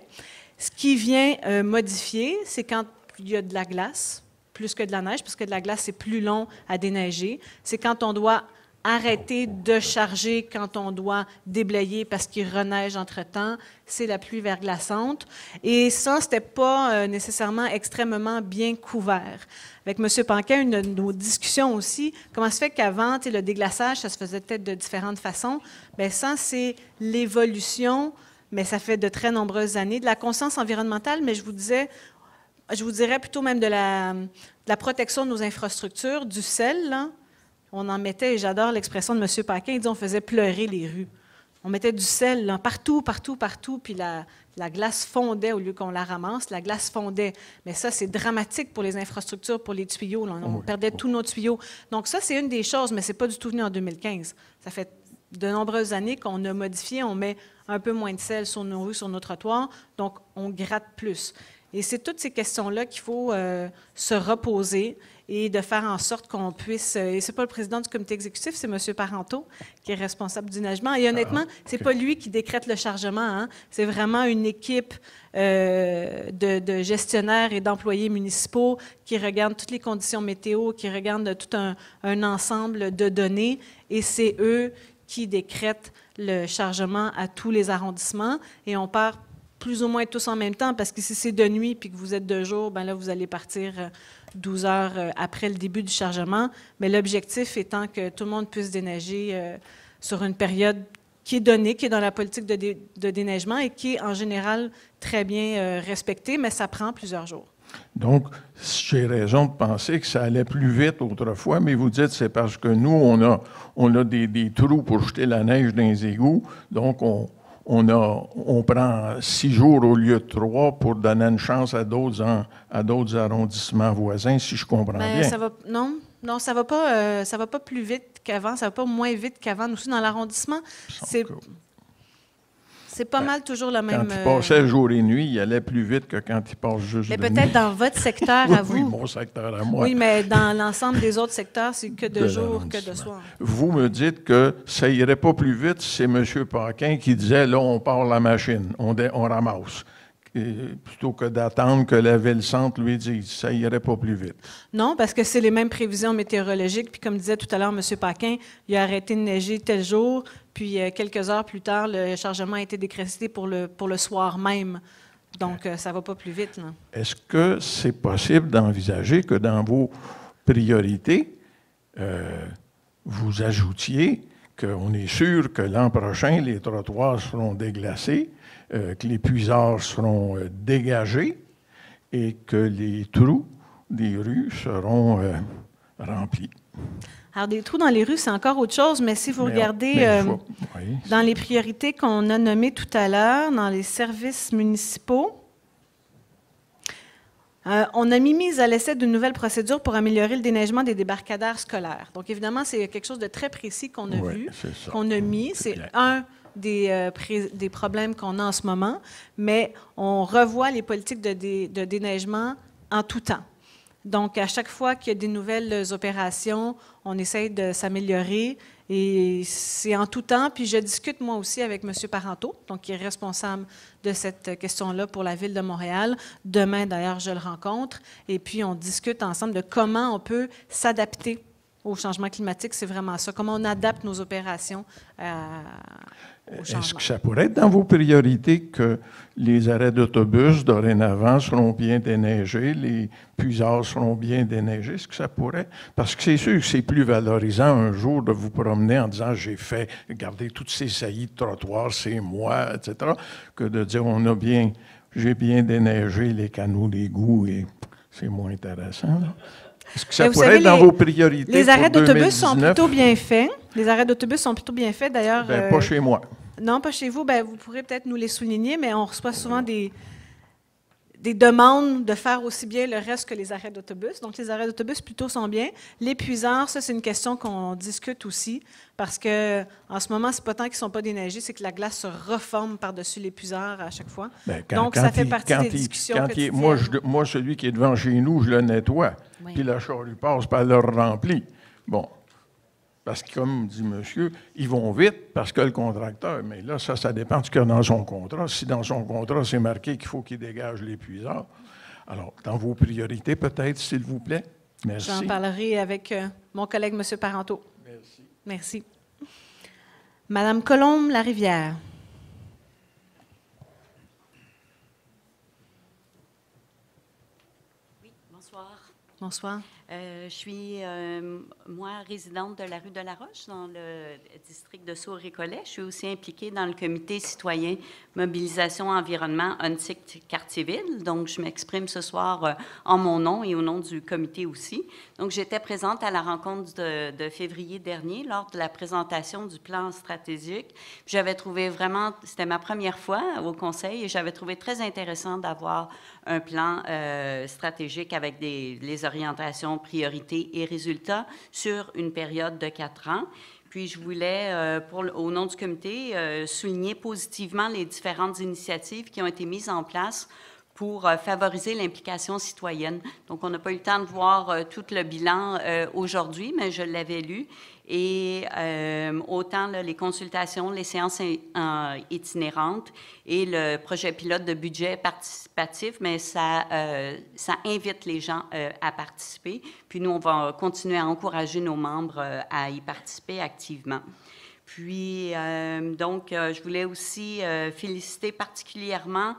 Ce qui vient modifier, c'est quand il y a de la glace, plus que de la neige, parce que de la glace, c'est plus long à déneiger. C'est quand on doit arrêter de charger, quand on doit déblayer parce qu'il reneige entre-temps. C'est la pluie verglaçante. Et ça, ce n'était pas nécessairement extrêmement bien couvert. Avec M. Panquin, une de nos discussions aussi, comment se fait qu'avant, le déglaçage, ça se faisait peut-être de différentes façons. Bien, ça, c'est l'évolution, mais ça fait de très nombreuses années, de la conscience environnementale, mais je vous dirais plutôt même de la protection de nos infrastructures, du sel, là. On en mettait, et j'adore l'expression de M. Paquin, il dit on faisait pleurer les rues. On mettait du sel là, partout, puis la glace fondait au lieu qu'on la ramasse, la glace fondait. Mais ça, c'est dramatique pour les infrastructures, pour les tuyaux. Là. On perdait tous nos tuyaux. Donc ça, c'est une des choses, mais ce n'est pas du tout venu en 2015. Ça fait de nombreuses années qu'on a modifié, on met un peu moins de sel sur nos rues, sur nos trottoirs, donc on gratte plus. Et c'est toutes ces questions-là qu'il faut se reposer et de faire en sorte qu'on puisse... et ce n'est pas le président du comité exécutif, c'est M. Parenteau qui est responsable du neigement. Et honnêtement, ce n'est pas lui qui décrète le chargement. Hein. C'est vraiment une équipe de gestionnaires et d'employés municipaux qui regardent toutes les conditions météo, qui regardent tout un ensemble de données. Et c'est eux qui décrète le chargement à tous les arrondissements et on part plus ou moins tous en même temps parce que si c'est de nuit puis que vous êtes de jour, bien là, vous allez partir 12 heures après le début du chargement. Mais l'objectif étant que tout le monde puisse déneiger sur une période qui est donnée, qui est dans la politique de déneigement et qui est en général très bien respectée, mais ça prend plusieurs jours. Donc, j'ai raison de penser que ça allait plus vite autrefois, mais vous dites que c'est parce que nous, on a des trous pour jeter la neige dans les égouts, donc on prend 6 jours au lieu de 3 pour donner une chance à d'autres arrondissements voisins, si je comprends bien. Non, ça va pas plus vite qu'avant, ça va pas moins vite qu'avant. Nous aussi, dans l'arrondissement, c'est pas mal toujours le même... Quand il passait jour et nuit, il allait plus vite que quand il passe juste de nuit. Mais peut-être dans votre secteur à vous. Oui, mon secteur à moi. Oui, mais dans l'ensemble des autres secteurs, c'est que de jour, que de soir. Vous me dites que ça irait pas plus vite si c'est M. Paquin qui disait, là, on part la machine, on ramasse. Plutôt que d'attendre que la ville-centre lui dise, ça irait pas plus vite. Non, parce que c'est les mêmes prévisions météorologiques. Puis comme disait tout à l'heure M. Paquin, il a arrêté de neiger tel jour, puis quelques heures plus tard, le chargement a été décrété pour le soir même. Donc, ça va pas plus vite. Est-ce que c'est possible d'envisager que dans vos priorités, vous ajoutiez qu'on est sûr que l'an prochain, les trottoirs seront déglacés, que les puisards seront dégagés et que les trous des rues seront remplis? Alors, des trous dans les rues, c'est encore autre chose, mais si vous regardez dans les priorités qu'on a nommées tout à l'heure, dans les services municipaux, on a mis mise à l'essai d'une nouvelle procédure pour améliorer le déneigement des débarcadères scolaires. Donc, évidemment, c'est quelque chose de très précis qu'on a vu, qu'on a mis. C'est un des problèmes qu'on a en ce moment, mais on revoit les politiques de déneigement en tout temps. Donc, à chaque fois qu'il y a des nouvelles opérations, on essaye de s'améliorer et c'est en tout temps. Puis, je discute moi aussi avec M. Parenteau, donc qui est responsable de cette question-là pour la Ville de Montréal. Demain, d'ailleurs, je le rencontre et puis on discute ensemble de comment on peut s'adapter au changement climatique. C'est vraiment ça, comment on adapte nos opérations au changement. Est-ce que ça pourrait être dans vos priorités que les arrêts d'autobus, dorénavant, seront bien déneigés, les puisards seront bien déneigés? Est-ce que ça pourrait? Parce que c'est sûr que c'est plus valorisant un jour de vous promener en disant « j'ai fait, regardez toutes ces saillies de trottoirs, c'est moi, etc. » que de dire « j'ai bien déneigé les canaux d'égout et c'est moins intéressant. » Est-ce que ça pourrait être dans vos priorités? Les arrêts d'autobus sont plutôt bien faits. Les arrêts d'autobus sont plutôt bien faits, d'ailleurs. Pas chez moi. Non, pas chez vous. Vous pourrez peut-être nous les souligner, mais on reçoit souvent des demandes de faire aussi bien le reste que les arrêts d'autobus. Donc, les arrêts d'autobus plutôt sont bien. Les puisards, ça, c'est une question qu'on discute aussi, parce que en ce moment, c'est pas tant qu'ils sont pas déneigés, c'est que la glace se reforme par-dessus les puisards à chaque fois. Donc, ça fait partie des discussions quotidiennes. Moi, celui qui est devant chez nous, je le nettoie. Oui. Puis la charrue passe, puis elle le remplit. Bon. Parce que, comme dit monsieur, ils vont vite parce que le contracteur, mais là, ça dépend de ce qu'il y a dans son contrat. Si dans son contrat, c'est marqué qu'il faut qu'il dégage les puisards, alors, dans vos priorités, peut-être, s'il vous plaît. Merci. J'en parlerai avec mon collègue, M. Parenteau. Merci. Merci. Madame Colombe-Larivière. Oui, bonsoir. Bonsoir. Je suis, moi, résidente de la rue de la Roche, dans le district de Sourd-Récollet. Je suis aussi impliquée dans le comité citoyen Mobilisation Environnement ONSIC-Cartierville. Donc, je m'exprime ce soir en mon nom et au nom du comité aussi. Donc, j'étais présente à la rencontre de février dernier lors de la présentation du plan stratégique. J'avais trouvé vraiment, c'était ma première fois au conseil et j'avais trouvé très intéressant d'avoir un plan stratégique avec les orientations, priorités et résultats sur une période de 4 ans. Puis, je voulais, au nom du comité, souligner positivement les différentes initiatives qui ont été mises en place pour favoriser l'implication citoyenne. Donc, on n'a pas eu le temps de voir tout le bilan aujourd'hui, mais je l'avais lu. Et autant là, les consultations, les séances itinérantes et le projet pilote de budget participatif, mais ça invite les gens à participer. Puis nous, on va continuer à encourager nos membres à y participer activement. Puis, je voulais aussi féliciter particulièrement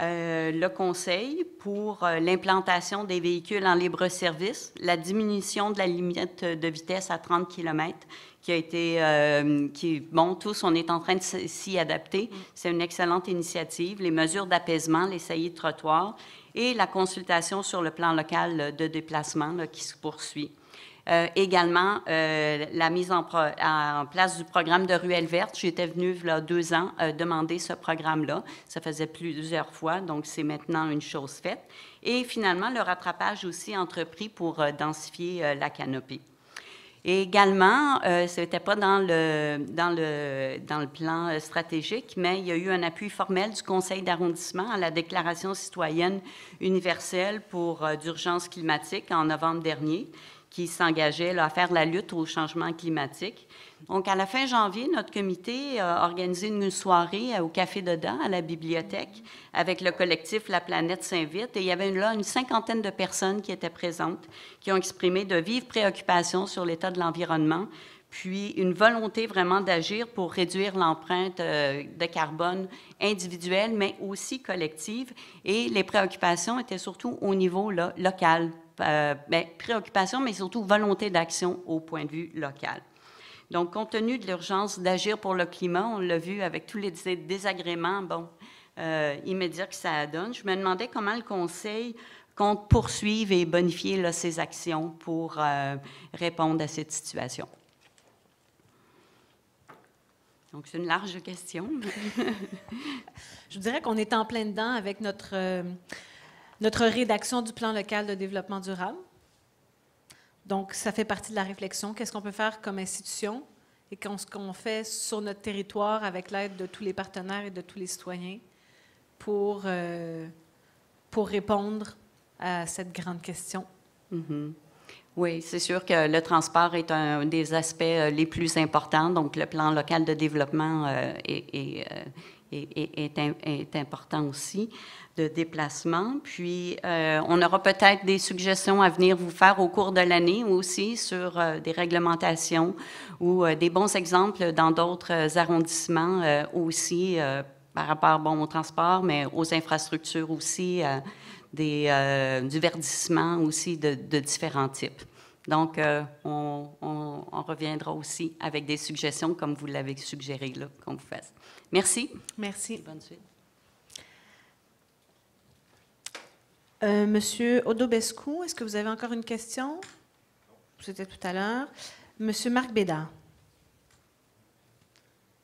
le Conseil pour l'implantation des véhicules en libre-service, la diminution de la limite de vitesse à 30 km qui a été, tous, on est en train de s'y adapter. C'est une excellente initiative. Les mesures d'apaisement, les saillies de trottoir et la consultation sur le plan local de déplacement là, qui se poursuit. Également, la mise en place du programme de ruelles vertes. J'étais venue, il y a 2 ans, demander ce programme-là. Ça faisait plusieurs fois, donc c'est maintenant une chose faite. Et finalement, le rattrapage aussi entrepris pour densifier la canopée. Et également, ce n'était pas dans le plan stratégique, mais il y a eu un appui formel du Conseil d'arrondissement à la Déclaration citoyenne universelle pour d'urgence climatique en novembre dernier, qui s'engageait à faire la lutte au changement climatique. Donc, à la fin janvier, notre comité a organisé une soirée au Café Dedans, à la bibliothèque, avec le collectif La Planète s'invite. Et il y avait là une 50aine de personnes qui étaient présentes, qui ont exprimé de vives préoccupations sur l'état de l'environnement, puis une volonté vraiment d'agir pour réduire l'empreinte de carbone individuelle, mais aussi collective. Et les préoccupations étaient surtout au niveau là, local. Préoccupation, mais surtout volonté d'action au point de vue local. Donc, compte tenu de l'urgence d'agir pour le climat, on l'a vu avec tous les désagréments immédiats que ça donne, je me demandais comment le Conseil compte poursuivre et bonifier là, ses actions pour répondre à cette situation. Donc, c'est une large question. Je dirais qu'on est en plein dedans avec notre rédaction du plan local de développement durable. Donc, ça fait partie de la réflexion. Qu'est-ce qu'on peut faire comme institution et ce qu'on fait sur notre territoire avec l'aide de tous les partenaires et de tous les citoyens pour répondre à cette grande question. Mm-hmm. Oui, c'est sûr que le transport est un des aspects les plus importants. Donc, le plan local de développement est important aussi, de déplacement. Puis, on aura peut-être des suggestions à venir vous faire au cours de l'année aussi sur des réglementations ou des bons exemples dans d'autres arrondissements aussi par rapport au transport, mais aux infrastructures aussi, du verdissement aussi de différents types. Donc, on reviendra aussi avec des suggestions comme vous l'avez suggéré là, qu'on vous fasse. Merci. Merci. Bonne suite. Monsieur Odobescu, est-ce que vous avez encore une question? C'était tout à l'heure. Monsieur Marc Bédard.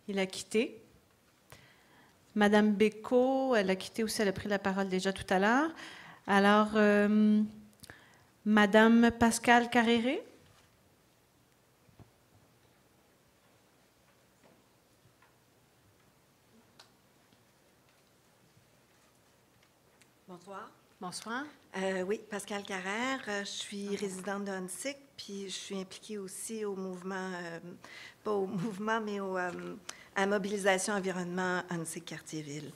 Il a quitté. Madame Bécaud, elle a quitté aussi, elle a pris la parole déjà tout à l'heure. Alors, Madame Pascale Carréré. Bonsoir. Bonsoir. Oui, Pascale Carrère. Je suis résidente de Huntsic, puis je suis impliquée aussi au mouvement, pas au mouvement, mais à la mobilisation environnement Huntsic-Quartier-Ville.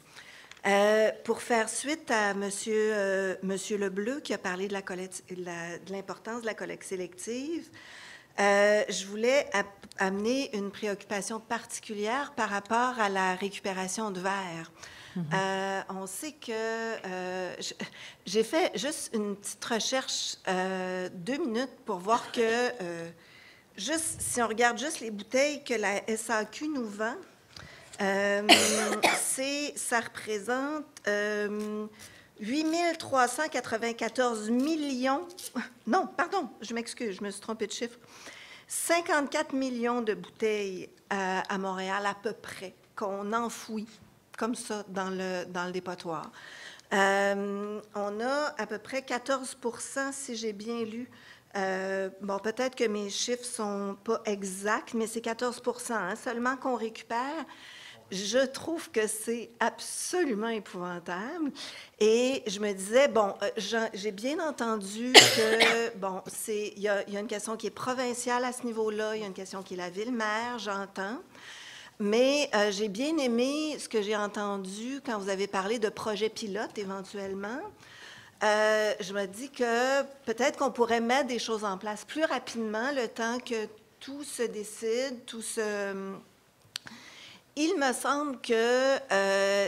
Pour faire suite à Monsieur Lebleu qui a parlé de l'importance de la collecte sélective, je voulais amener une préoccupation particulière par rapport à la récupération de verre. On sait que j'ai fait juste une petite recherche 2 minutes pour voir que si on regarde juste les bouteilles que la SAQ nous vend, ça représente 8 394 millions. Non, pardon, je m'excuse, je me suis trompée de chiffre. 54 millions de bouteilles à Montréal à peu près qu'on enfouit comme ça dans le dépotoir. On a à peu près 14 %, si j'ai bien lu. Peut-être que mes chiffres ne sont pas exacts, mais c'est 14 % seulement qu'on récupère. Je trouve que c'est absolument épouvantable. Et je me disais, j'ai bien entendu que, il y a une question qui est provinciale à ce niveau-là, il y a une question qui est la ville-mère, j'entends. Mais j'ai bien aimé ce que j'ai entendu quand vous avez parlé de projet pilote éventuellement. Je me dis que peut-être qu'on pourrait mettre des choses en place plus rapidement le temps que tout se décide, tout se il me semble que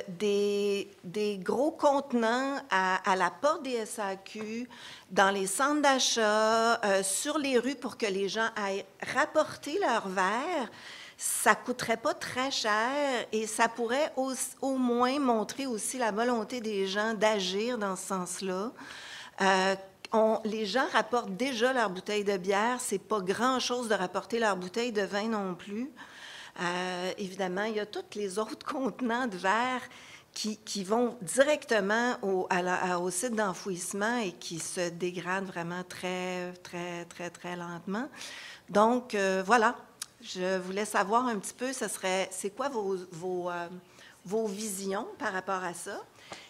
des gros contenants à la porte des SAQ, dans les centres d'achat, sur les rues pour que les gens aillent rapporter leurs verres, ça ne coûterait pas très cher et ça pourrait au moins montrer aussi la volonté des gens d'agir dans ce sens-là. Les gens rapportent déjà leur bouteille de bière. Ce n'est pas grand-chose de rapporter leur bouteille de vin non plus. Évidemment, il y a tous les autres contenants de verre qui vont directement au site d'enfouissement et qui se dégradent vraiment très, très, très, très lentement. Donc, voilà. Je voulais savoir un petit peu, c'est quoi vos visions par rapport à ça?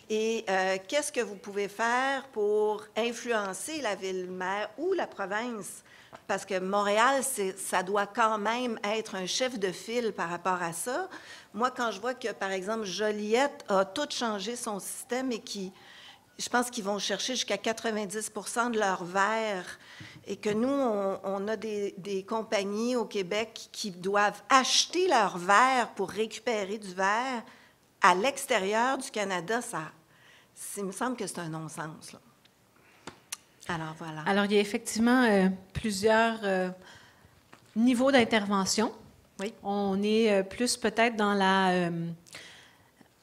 Et qu'est-ce que vous pouvez faire pour influencer la ville-mère ou la province? Parce que Montréal, ça doit quand même être un chef de file par rapport à ça. Moi, quand je vois que, par exemple, Joliette a tout changé son système et je pense qu'ils vont chercher jusqu'à 90% de leurs verres et que nous, on a des compagnies au Québec qui doivent acheter leurs verres pour récupérer du verre à l'extérieur du Canada, il me semble que c'est un non-sens, là. Alors, voilà. Alors, il y a effectivement plusieurs niveaux d'intervention. Oui. On est plus peut-être dans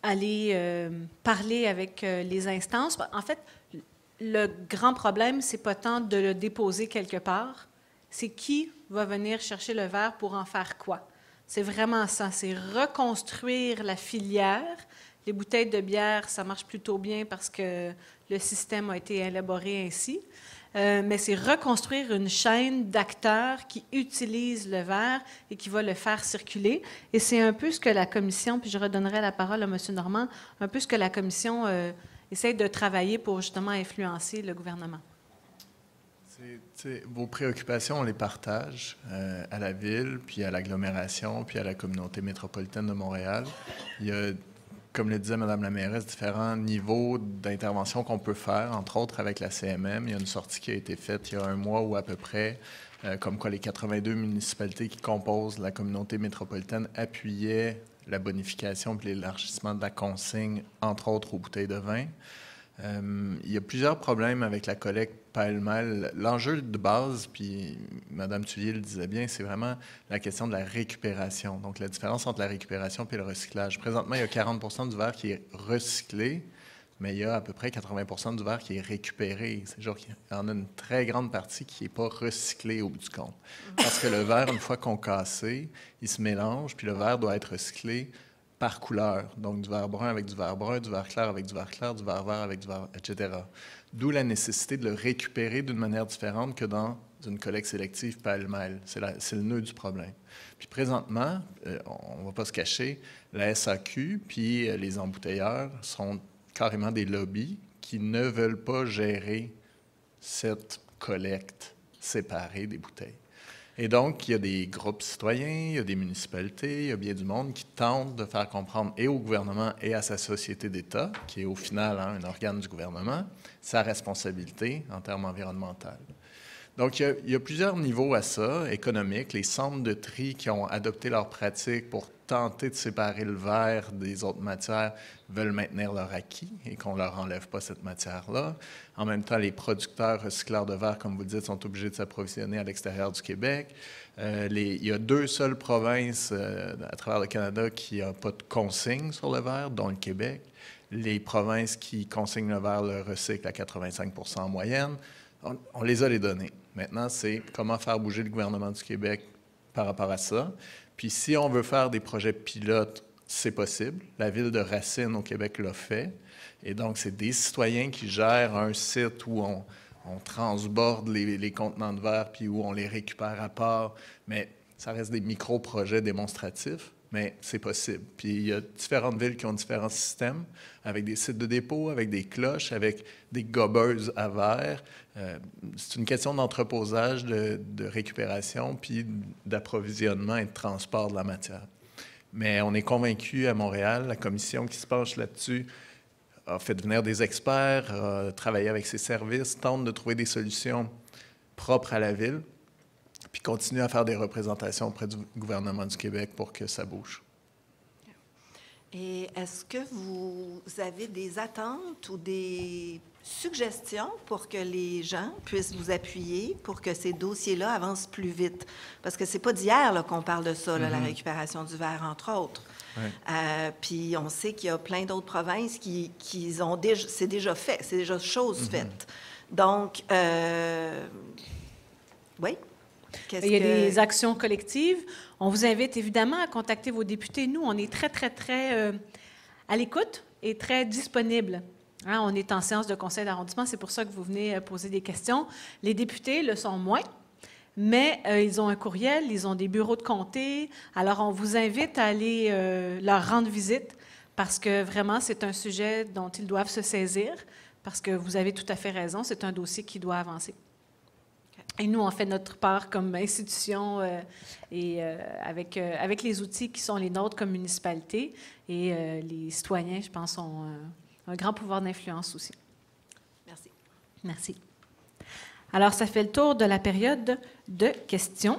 aller parler avec les instances. En fait, le grand problème, c'est pas tant de le déposer quelque part, c'est qui va venir chercher le verre pour en faire quoi. C'est vraiment ça, c'est reconstruire la filière. Les bouteilles de bière, ça marche plutôt bien parce que le système a été élaboré ainsi. Mais c'est reconstruire une chaîne d'acteurs qui utilisent le verre et qui va le faire circuler. Et c'est un peu ce que la Commission, puis je redonnerai la parole à M. Normand, un peu ce que la Commission essaie de travailler pour justement influencer le gouvernement. Vos préoccupations, on les partage à la Ville, puis à l'agglomération, puis à la communauté métropolitaine de Montréal. Il y a, comme le disait Mme la mairesse, différents niveaux d'intervention qu'on peut faire, entre autres avec la CMM. Il y a une sortie qui a été faite il y a un mois ou à peu près, comme quoi les 82 municipalités qui composent la communauté métropolitaine appuyaient la bonification et l'élargissement de la consigne, entre autres aux bouteilles de vin. Il y a plusieurs problèmes avec la collecte pêle-mêle. L'enjeu de base, puis Mme Thuillier le disait bien, c'est vraiment la question de la récupération. Donc, la différence entre la récupération et le recyclage. Présentement, il y a 40 du verre qui est recyclé, mais il y a à peu près 80 du verre qui est récupéré. C'est-à-dire qu'il y en a une très grande partie qui n'est pas recyclée au bout du compte. Parce que le verre, une fois qu'on cassé, il se mélange, puis le verre doit être recyclé par couleur. Donc, du verre brun avec du verre brun, du verre clair avec du verre clair, du verre vert avec du verre, etc. D'où la nécessité de le récupérer d'une manière différente que dans une collecte sélective pêle-mêle. C'est le nœud du problème. Puis présentement, on ne va pas se cacher, la SAQ puis les embouteilleurs sont carrément des lobbies qui ne veulent pas gérer cette collecte séparée des bouteilles. Et donc, il y a des groupes citoyens, il y a des municipalités, il y a bien du monde qui tentent de faire comprendre et au gouvernement et à sa société d'État, qui est au final un organe du gouvernement, sa responsabilité en termes environnementaux. Donc, il y a plusieurs niveaux à ça, économiques. Les centres de tri qui ont adopté leurs pratiques pour tenter de séparer le verre des autres matières veulent maintenir leur acquis et qu'on ne leur enlève pas cette matière-là. En même temps, les producteurs recycleurs de verre, comme vous le dites, sont obligés de s'approvisionner à l'extérieur du Québec. Il y a 2 seules provinces à travers le Canada qui n'ont pas de consigne sur le verre, dont le Québec. Les provinces qui consignent le verre le recyclent à 85 % en moyenne. On les a les données. Maintenant, c'est comment faire bouger le gouvernement du Québec par rapport à ça. Puis si on veut faire des projets pilotes, c'est possible. La ville de Racine au Québec l'a fait. Et donc, c'est des citoyens qui gèrent un site où on transborde les contenants de verre puis où on les récupère à part. Mais ça reste des micro-projets démonstratifs, mais c'est possible. Puis il y a différentes villes qui ont différents systèmes, avec des sites de dépôt, avec des cloches, avec des gobeuses à verre. C'est une question d'entreposage, de récupération, puis d'approvisionnement et de transport de la matière. Mais on est convaincu à Montréal, la commission qui se penche là-dessus a fait venir des experts, a travaillé avec ses services, tente de trouver des solutions propres à la ville, puis continue à faire des représentations auprès du gouvernement du Québec pour que ça bouge. Et est-ce que vous avez des attentes ou des suggestions pour que les gens puissent vous appuyer pour que ces dossiers-là avancent plus vite? Parce que c'est pas d'hier là, qu'on parle de ça, là, la récupération du verre, entre autres. Ouais. Puis on sait qu'il y a plein d'autres provinces qui ont déjà... C'est déjà fait, c'est déjà chose faite. Donc, oui. Il y a des actions collectives. On vous invite évidemment à contacter vos députés. Nous, on est très, très, très à l'écoute et très disponibles. Hein, on est en séance de conseil d'arrondissement, c'est pour ça que vous venez poser des questions. Les députés le sont moins, mais ils ont un courriel, ils ont des bureaux de comté. Alors, on vous invite à aller leur rendre visite parce que vraiment, c'est un sujet dont ils doivent se saisir parce que vous avez tout à fait raison, c'est un dossier qui doit avancer. Et nous, on fait notre part comme institution et avec les outils qui sont les nôtres comme municipalité. Et les citoyens, je pense, ont un grand pouvoir d'influence aussi. Merci. Merci. Alors, ça fait le tour de la période de questions.